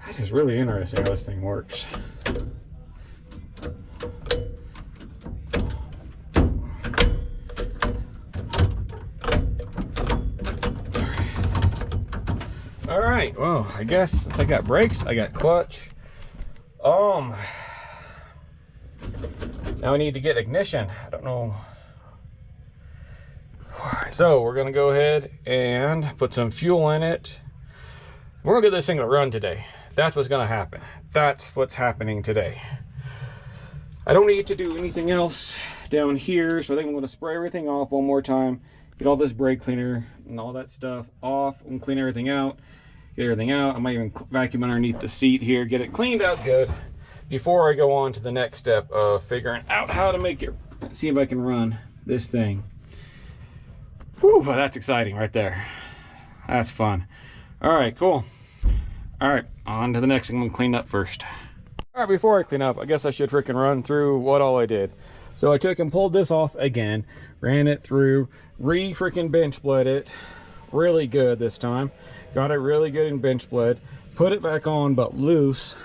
That is really interesting how this thing works. All right, well, I guess since I got brakes, I got clutch. Now we need to get ignition. I don't know. So we're gonna go ahead and put some fuel in it. We're gonna get this thing to run today. That's what's gonna happen. That's what's happening today. I don't need to do anything else down here, so I think I'm gonna spray everything off one more time, get all this brake cleaner and all that stuff off and clean everything out. Get everything out. I might even vacuum underneath the seat here, get it cleaned out good. before I go on to the next step of figuring out how to make it, see if I can run this thing. Whew, that's exciting right there. That's fun. All right, cool. All right, on to the next thing. I'm gonna clean up first. All right, before I clean up, I guess I should freaking run through what all I did. So I took and pulled this off again, ran it through, freaking bench bled it, really good this time. Got it really good in bench bled, put it back on but loose.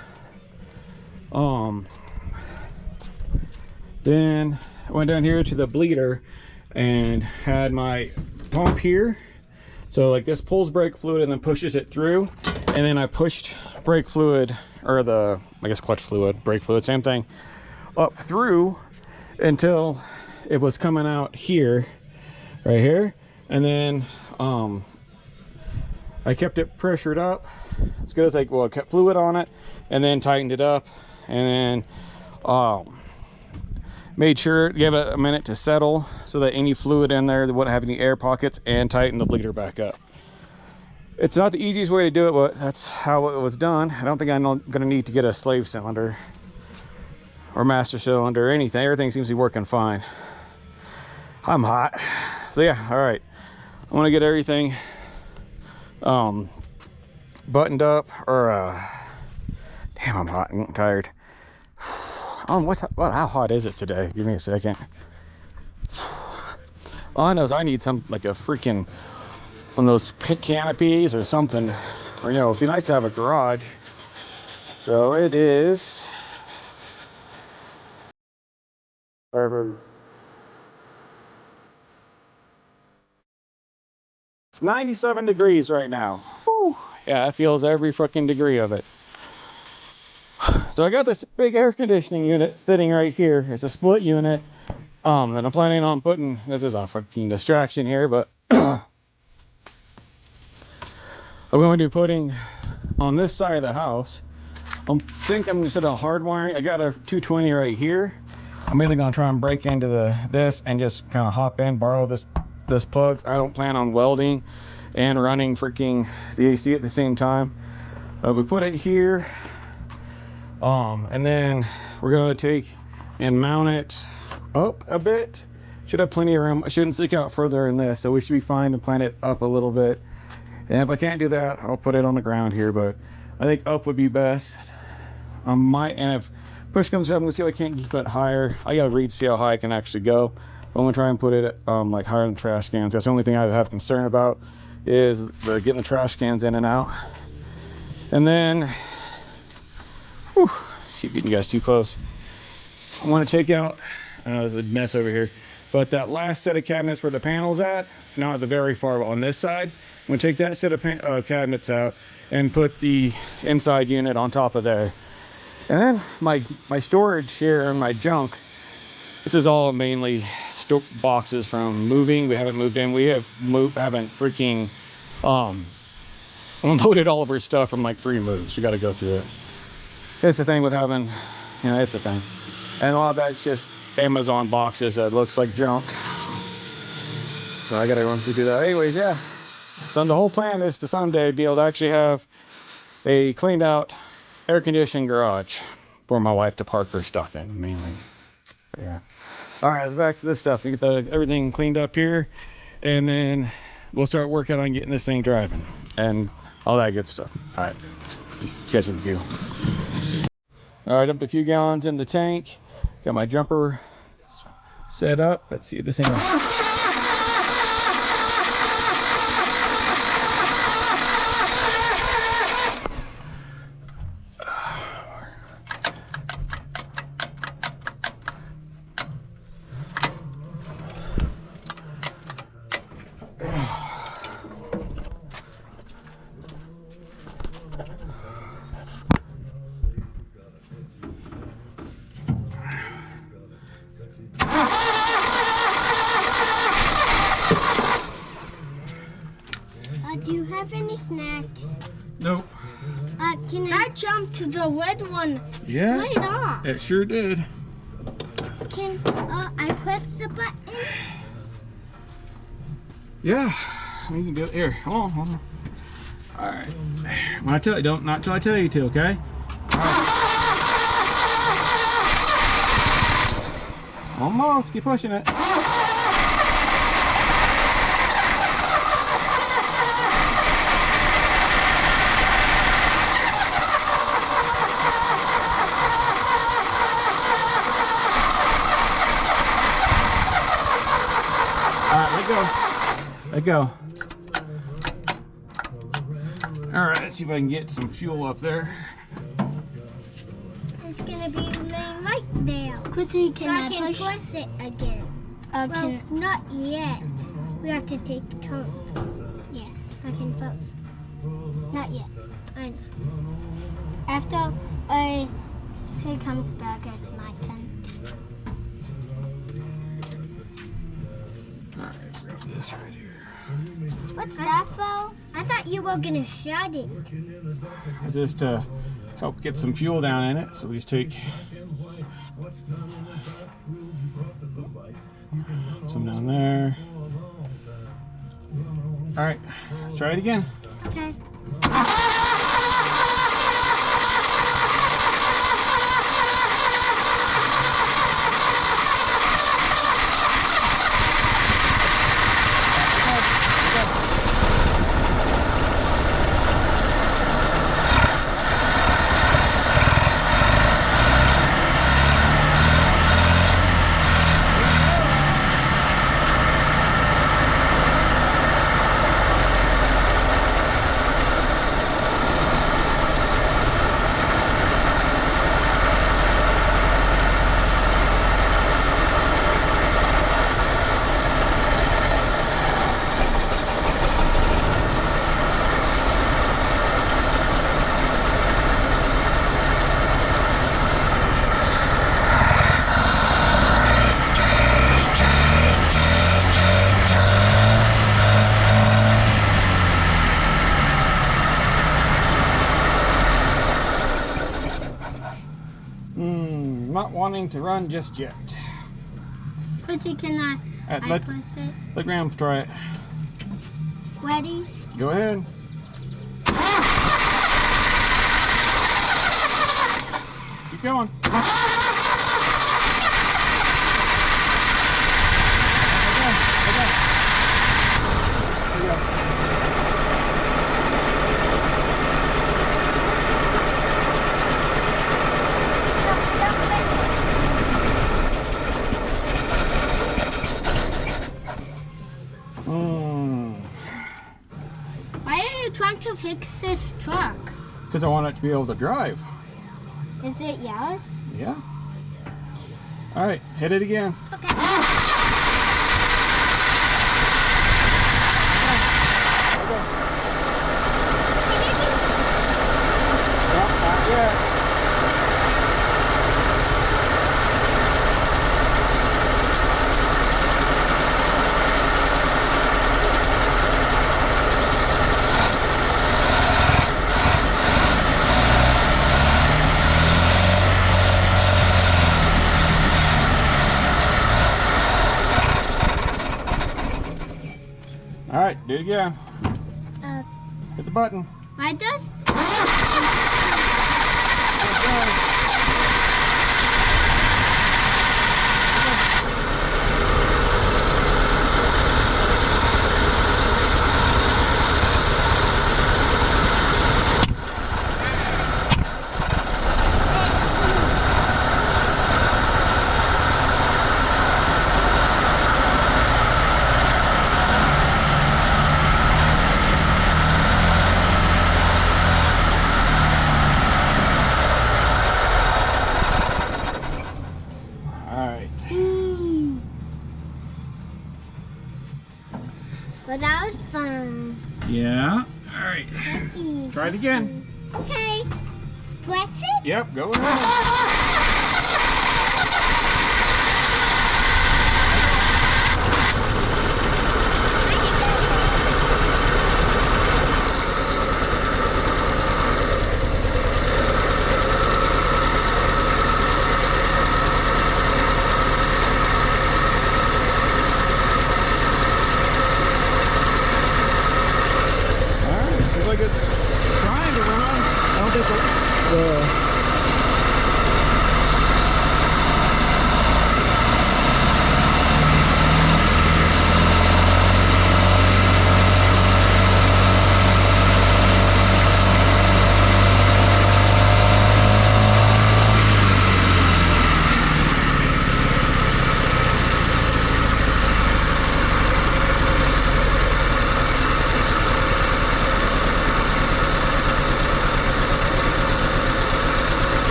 Then I went down here to the bleeder and had my pump here. So like this pulls brake fluid and then pushes it through. And then I pushed brake fluid, or the, I guess clutch fluid, brake fluid, same thing, up through until it was coming out here, right here. And then I kept it pressured up as good as I, well, I kept fluid on it and then tightened it up. And then made sure, gave it a minute to settle so that any fluid in there that wouldn't have any air pockets, and tighten the bleeder back up. It's not the easiest way to do it, but that's how it was done. I don't think I'm gonna need to get a slave cylinder or master cylinder or anything. Everything seems to be working fine. I'm hot. So yeah, all right. I'm gonna get everything buttoned up, or damn, I'm hot and tired. How hot is it today? Give me a second. All I know is I need some, like a freaking one of those pit canopies or something. Or, you know, it'd be nice to have a garage. So it is. It's 97 degrees right now. Whew. Yeah, that feels every freaking degree of it. So I got this big air conditioning unit sitting right here. It's a split unit that I'm planning on putting. This is a fucking distraction here, but I'm going to be putting on this side of the house. I think I'm instead of hard wiring, I got a 220 right here. I'm either gonna try and break into this and just kind of hop in, borrow this plugs. I don't plan on welding and running freaking the AC at the same time. We put it here. And then we're going to take and mount it up a bit. Should have plenty of room. I shouldn't stick out further in this, so we should be fine to plant it up a little bit. And if I can't do that, I'll put it on the ground here, but I think up would be best. And if push comes to shove, I'm gonna see if I can't keep it higher. I gotta read to see how high I can actually go. I'm gonna try and put it like higher than trash cans. That's the only thing I have concern about, is getting the trash cans in and out. And then, whew, keep getting you guys too close. I want to take out, there's a mess over here, but that last set of cabinets where the panel's at, not at the very far on this side, I'm going to take that set of cabinets out and put the inside unit on top of there. And then my storage here and my junk, this is all mainly boxes from moving. We haven't moved in. We haven't freaking unloaded all of our stuff from like 3 moves. We got to go through it. It's the thing with having, you know, it's the thing. And a lot of that's just Amazon boxes that looks like junk. So I gotta run through that. Anyways, yeah. So the whole plan is to someday be able to actually have a cleaned out air conditioned garage for my wife to park her stuff in, mainly. But yeah. All right, let's back to this stuff. We get everything cleaned up here, and then we'll start working on getting this thing driving and all that good stuff. All right, catch you in a few. All right, dumped a few gallons in the tank. Got my jumper set up. Let's see if this thing. Do you have any snacks? Nope. Can I jump to the red one straight off? It sure did. Can I press the button? Yeah, we can do it. Here, hold on. All right. When I tell you, not till I tell you to, okay? All right. Almost. Keep pushing it. Let go. Let go. All right, let's see if I can get some fuel up there. It's gonna be laying right there. Quickly, can So I I can push? press it again. Well, not yet. We have to take turns. Yeah, I can first. Not yet. I know. After he comes back, it's my turn. All right, grab this right here. What's that for? I thought you were gonna shut it. This is to help get some fuel down in it. So we just take some down there. All right, let's try it again. Okay. Not wanting to run just yet. Quickly, can I Let push it? Graham try it. Ready? Go ahead. Keep going. Why are you trying to fix this truck? Because I want it to be able to drive. Is it yours? Yeah. All right, hit it again. Okay. Nope, not yet. All right, do it again. Hit the button. Why does? But that was fun. Yeah. All right. Let's see. Try it again. Okay. Press it? Yep, go ahead. All right, seems like it's trying to run. I don't think the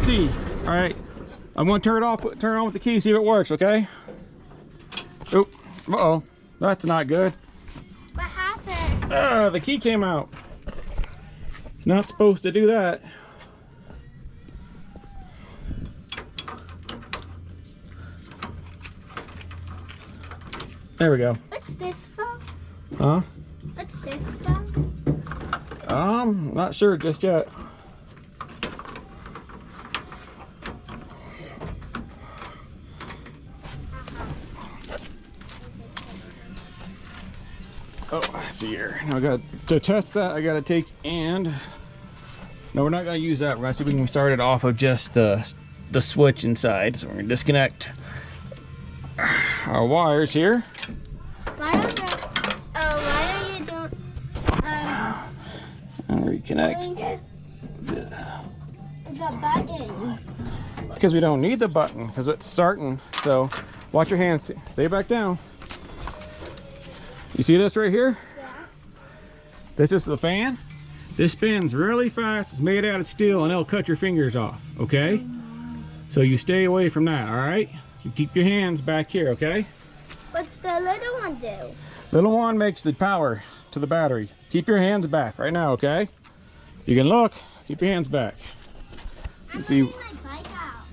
see. All right, I'm gonna turn it off. Turn it on with the key. See if it works. Okay. Oh, uh-oh, that's not good. What happened? The key came out. It's not supposed to do that. There we go. What's this for? Huh? What's this for? Not sure just yet. Oh, let's see here. Now I got to test that. I got to take and no, we're not going to use that. We're going to see if we can start it off of just the switch inside. So we're going to disconnect our wires here. Why are you doing? And reconnect. The button. Because we don't need the button because it's starting. So watch your hands. Stay back down. You see this right here? Yeah. This is the fan. This spins really fast. It's made out of steel and it'll cut your fingers off, okay? So you stay away from that, all right? So keep your hands back here, okay? What's the little one do? Little one makes the power to the battery. Keep your hands back right now, okay? You can look. Keep your hands back. I'm See. putting my bike out.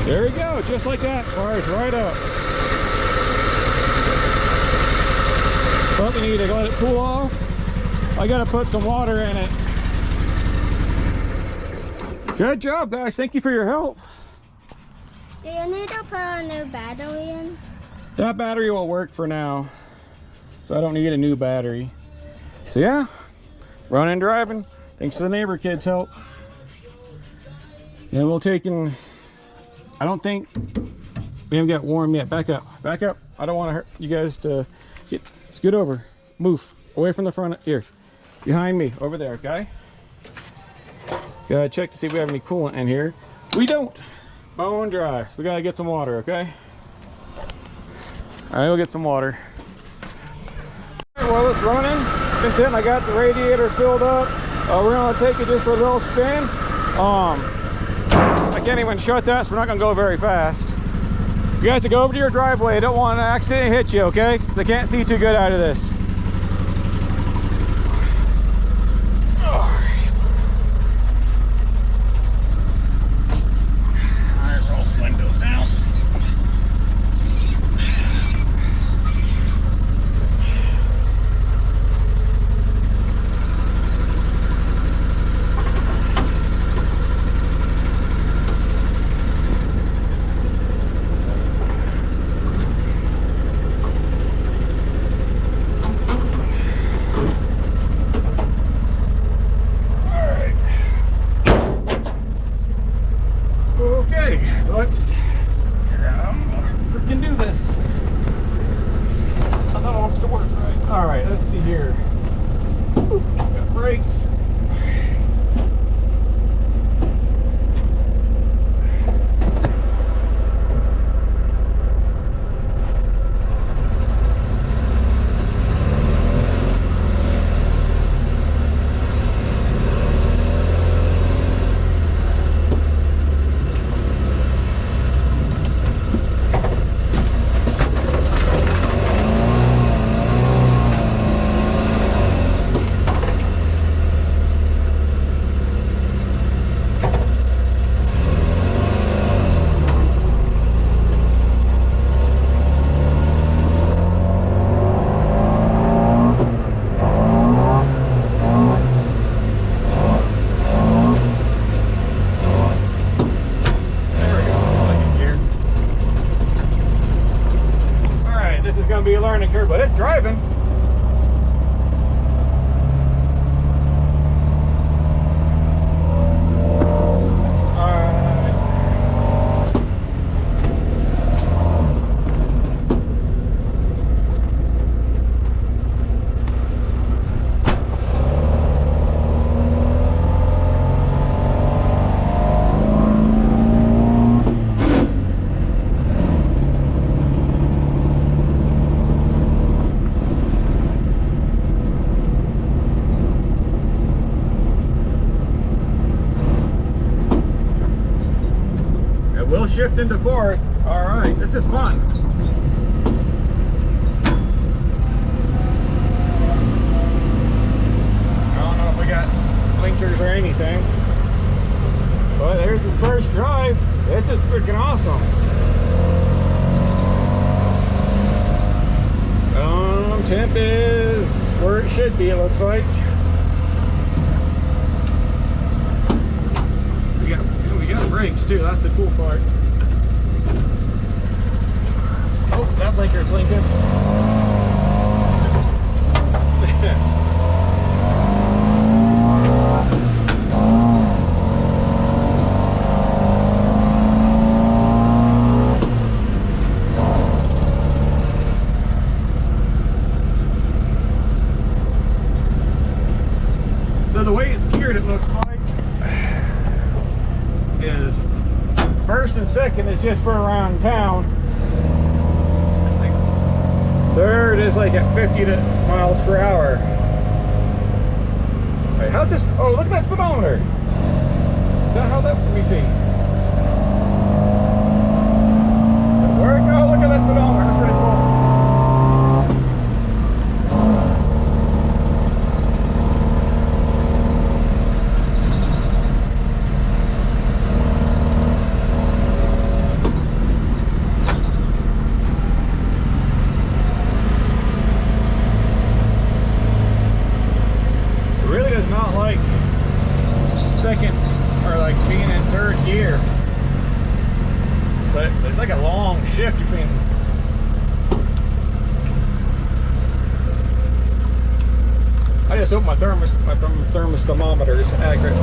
There we go, just like that. Fires right up. But we need to let it cool off. I gotta put some water in it. Good job, guys. Thank you for your help. Do you need to put a new battery in? That battery will work for now. So I don't need a new battery. So yeah, running, driving. Thanks to the neighbor kids' help. Yeah, we'll take in. I don't think we haven't got warm yet. Back up, back up. I don't want to hurt you guys to get. Scoot over, move away from the front here, behind me, over there. Okay. Gotta check to see if we have any coolant in here. We don't. Bone dry. So we gotta get some water. Okay. All right, we'll get some water. All right, well, it's running. Since then, I got the radiator filled up. We're gonna take it just for a little spin. I can't even shut that, so we're not gonna go very fast. You guys to go over to your driveway. I don't want an accident to hit you, okay? Because I can't see too good out of this. Alright, roll the windows down. shift into fourth. All right, this is fun. I don't know if we got blinkers or anything, but there's his first drive. This is freaking awesome. Temp is where it should be, it looks like. We got brakes too, that's the cool part. Oh, that blinker's blinking. So the way it's geared, it looks like, is first and second is just for around town. Third is like at 50 miles per hour. Wait, how's this? Oh, look at that speedometer. Is that how that? Let me see. Where? Oh, look at that speedometer. That's pretty cool. Second or like being in third gear, but it's like a long shift between. I just hope my thermometer is accurate.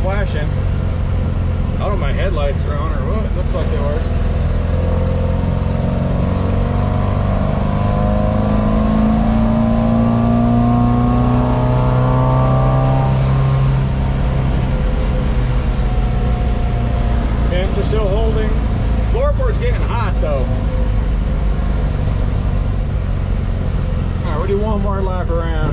Flashing. I don't know if my headlights are on or what. It looks like they are. Temps are still holding. Floorboard's getting hot though. Alright, we'll do one more lap around.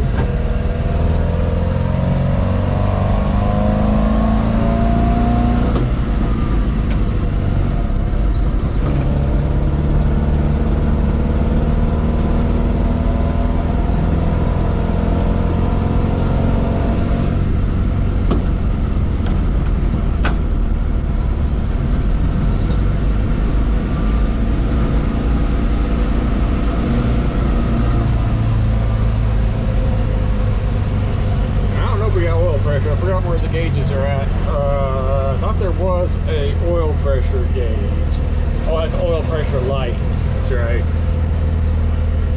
I forgot where the gauges are at. I thought there was a oil pressure gauge. Oh, that's oil pressure light. That's right.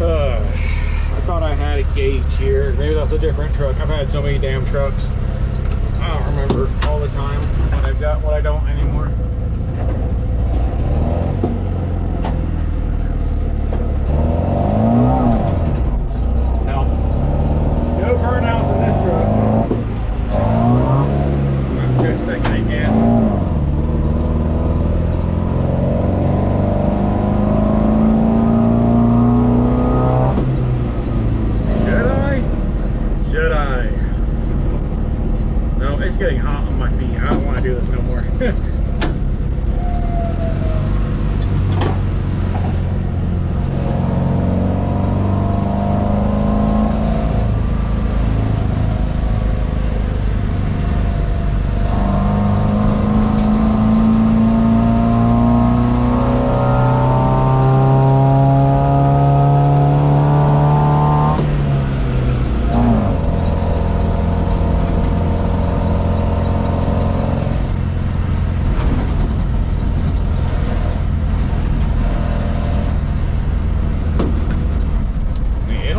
I thought I had a gauge here. Maybe that's a different truck. I've had so many damn trucks. I don't remember all the time what I've got, what I don't anymore. Now, no burnouts in this truck. Just thinking again. Should I? No, it's getting hot on my feet. I don't want to do this no more.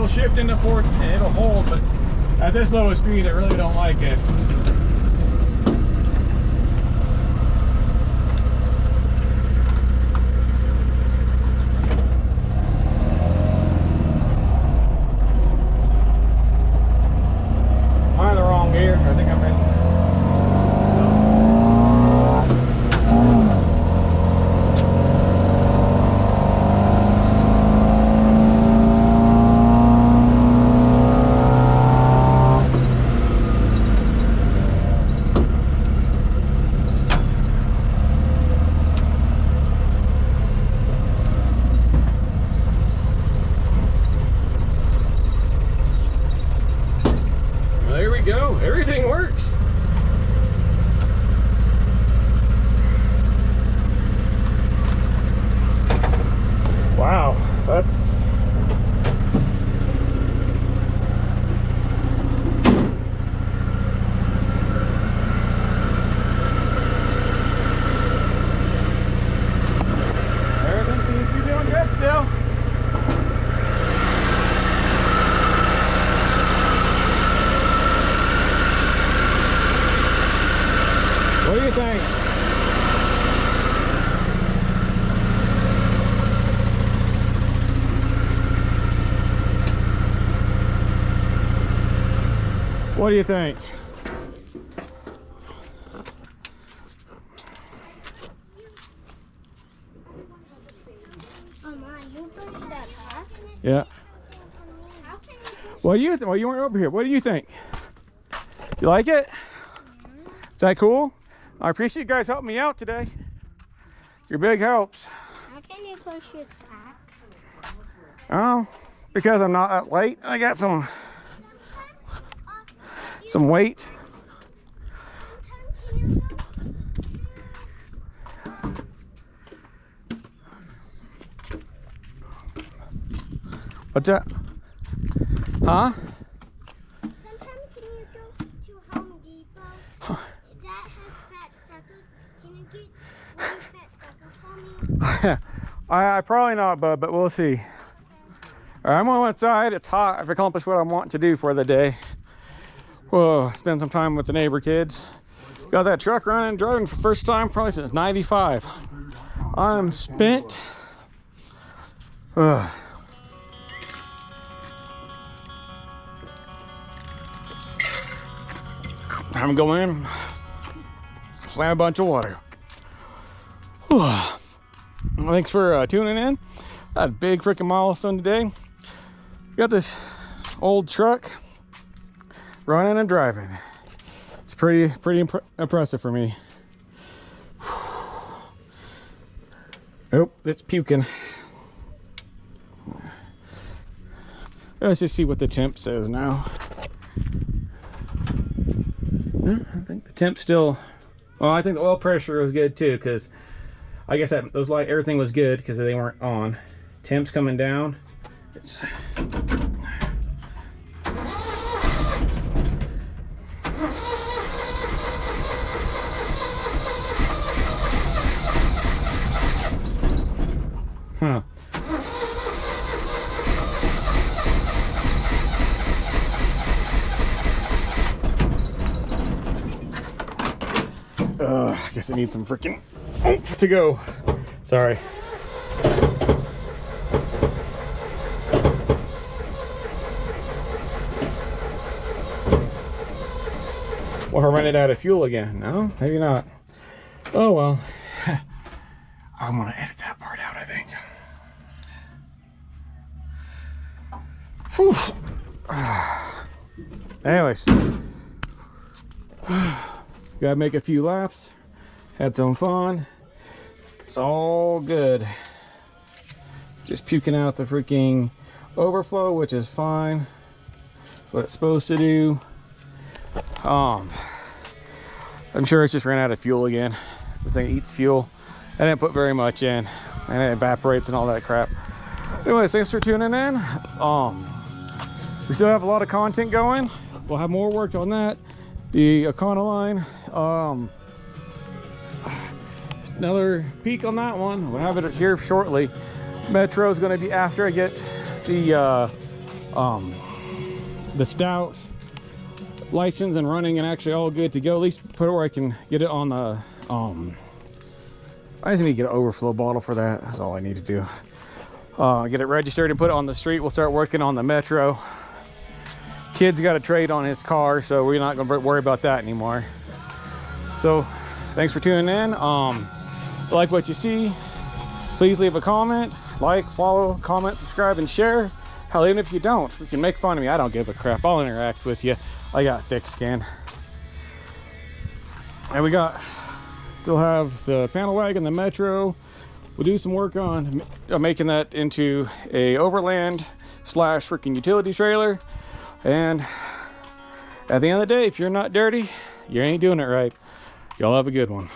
Shift into fourth and it'll hold, but at this low speed I really don't like it. What do you think? You pushed that back. Yeah. How can you What do you think? Well, you weren't over here. What do you think? You like it? Is that cool? I appreciate you guys helping me out today. Your big helps. How can you push it back? Oh, because I'm not that light. I got some weight. What's that? Huh? Sometimes can you go to Home Depot? That has fat suckers. Can you get one fat sucker for me? I probably not, bud, but we'll see. All right, I'm going outside. It's hot. I've accomplished what I want to do for the day. Whoa, spend some time with the neighbor kids. Got that truck running, driving for the first time probably since '95. I'm spent. Ugh. Time to go in, slam a bunch of water. Whew. Thanks for tuning in. Had a big freaking milestone today. Got this old truck running and driving. It's pretty impressive for me. Oh, it's puking. Let's just see what the temp says now. I think the temp's still, well, I think the oil pressure was good too, because I guess that those light, everything was good because they weren't on. Temp's coming down. It's huh. I guess I need some freaking oomph to go. Sorry. What if I run it out of fuel again? No, maybe not. Oh well. I'm gonna edit that part out, I think. Whew. Anyways. Gotta make a few laps. Had some fun. It's all good. Just puking out the freaking overflow, which is fine. What it's supposed to do. I'm sure it's just ran out of fuel again. This thing eats fuel. I didn't put very much in, and it evaporates and all that crap. Anyways, thanks for tuning in. We still have a lot of content going. We'll have more work on that. The Econoline, another peek on that one. We'll have it here shortly. Metro is going to be after I get the Stout license and running and actually all good to go. At least put it where I can get it on the I just need to get an overflow bottle for that. That's all I need to do. Get it registered and put it on the street. We'll start working on the Metro. Kid's got a trade on his car, so we're not gonna worry about that anymore. So thanks for tuning in. If you like what you see, please leave a comment, like, follow, comment, subscribe, and share. Hell, even if you don't, you can make fun of me. I don't give a crap. I'll interact with you. I got thick skin. And we still have the panel wagon, the Metro. We'll do some work on making that into a overland / freaking utility trailer. And at the end of the day, if you're not dirty, you ain't doing it right. Y'all have a good one.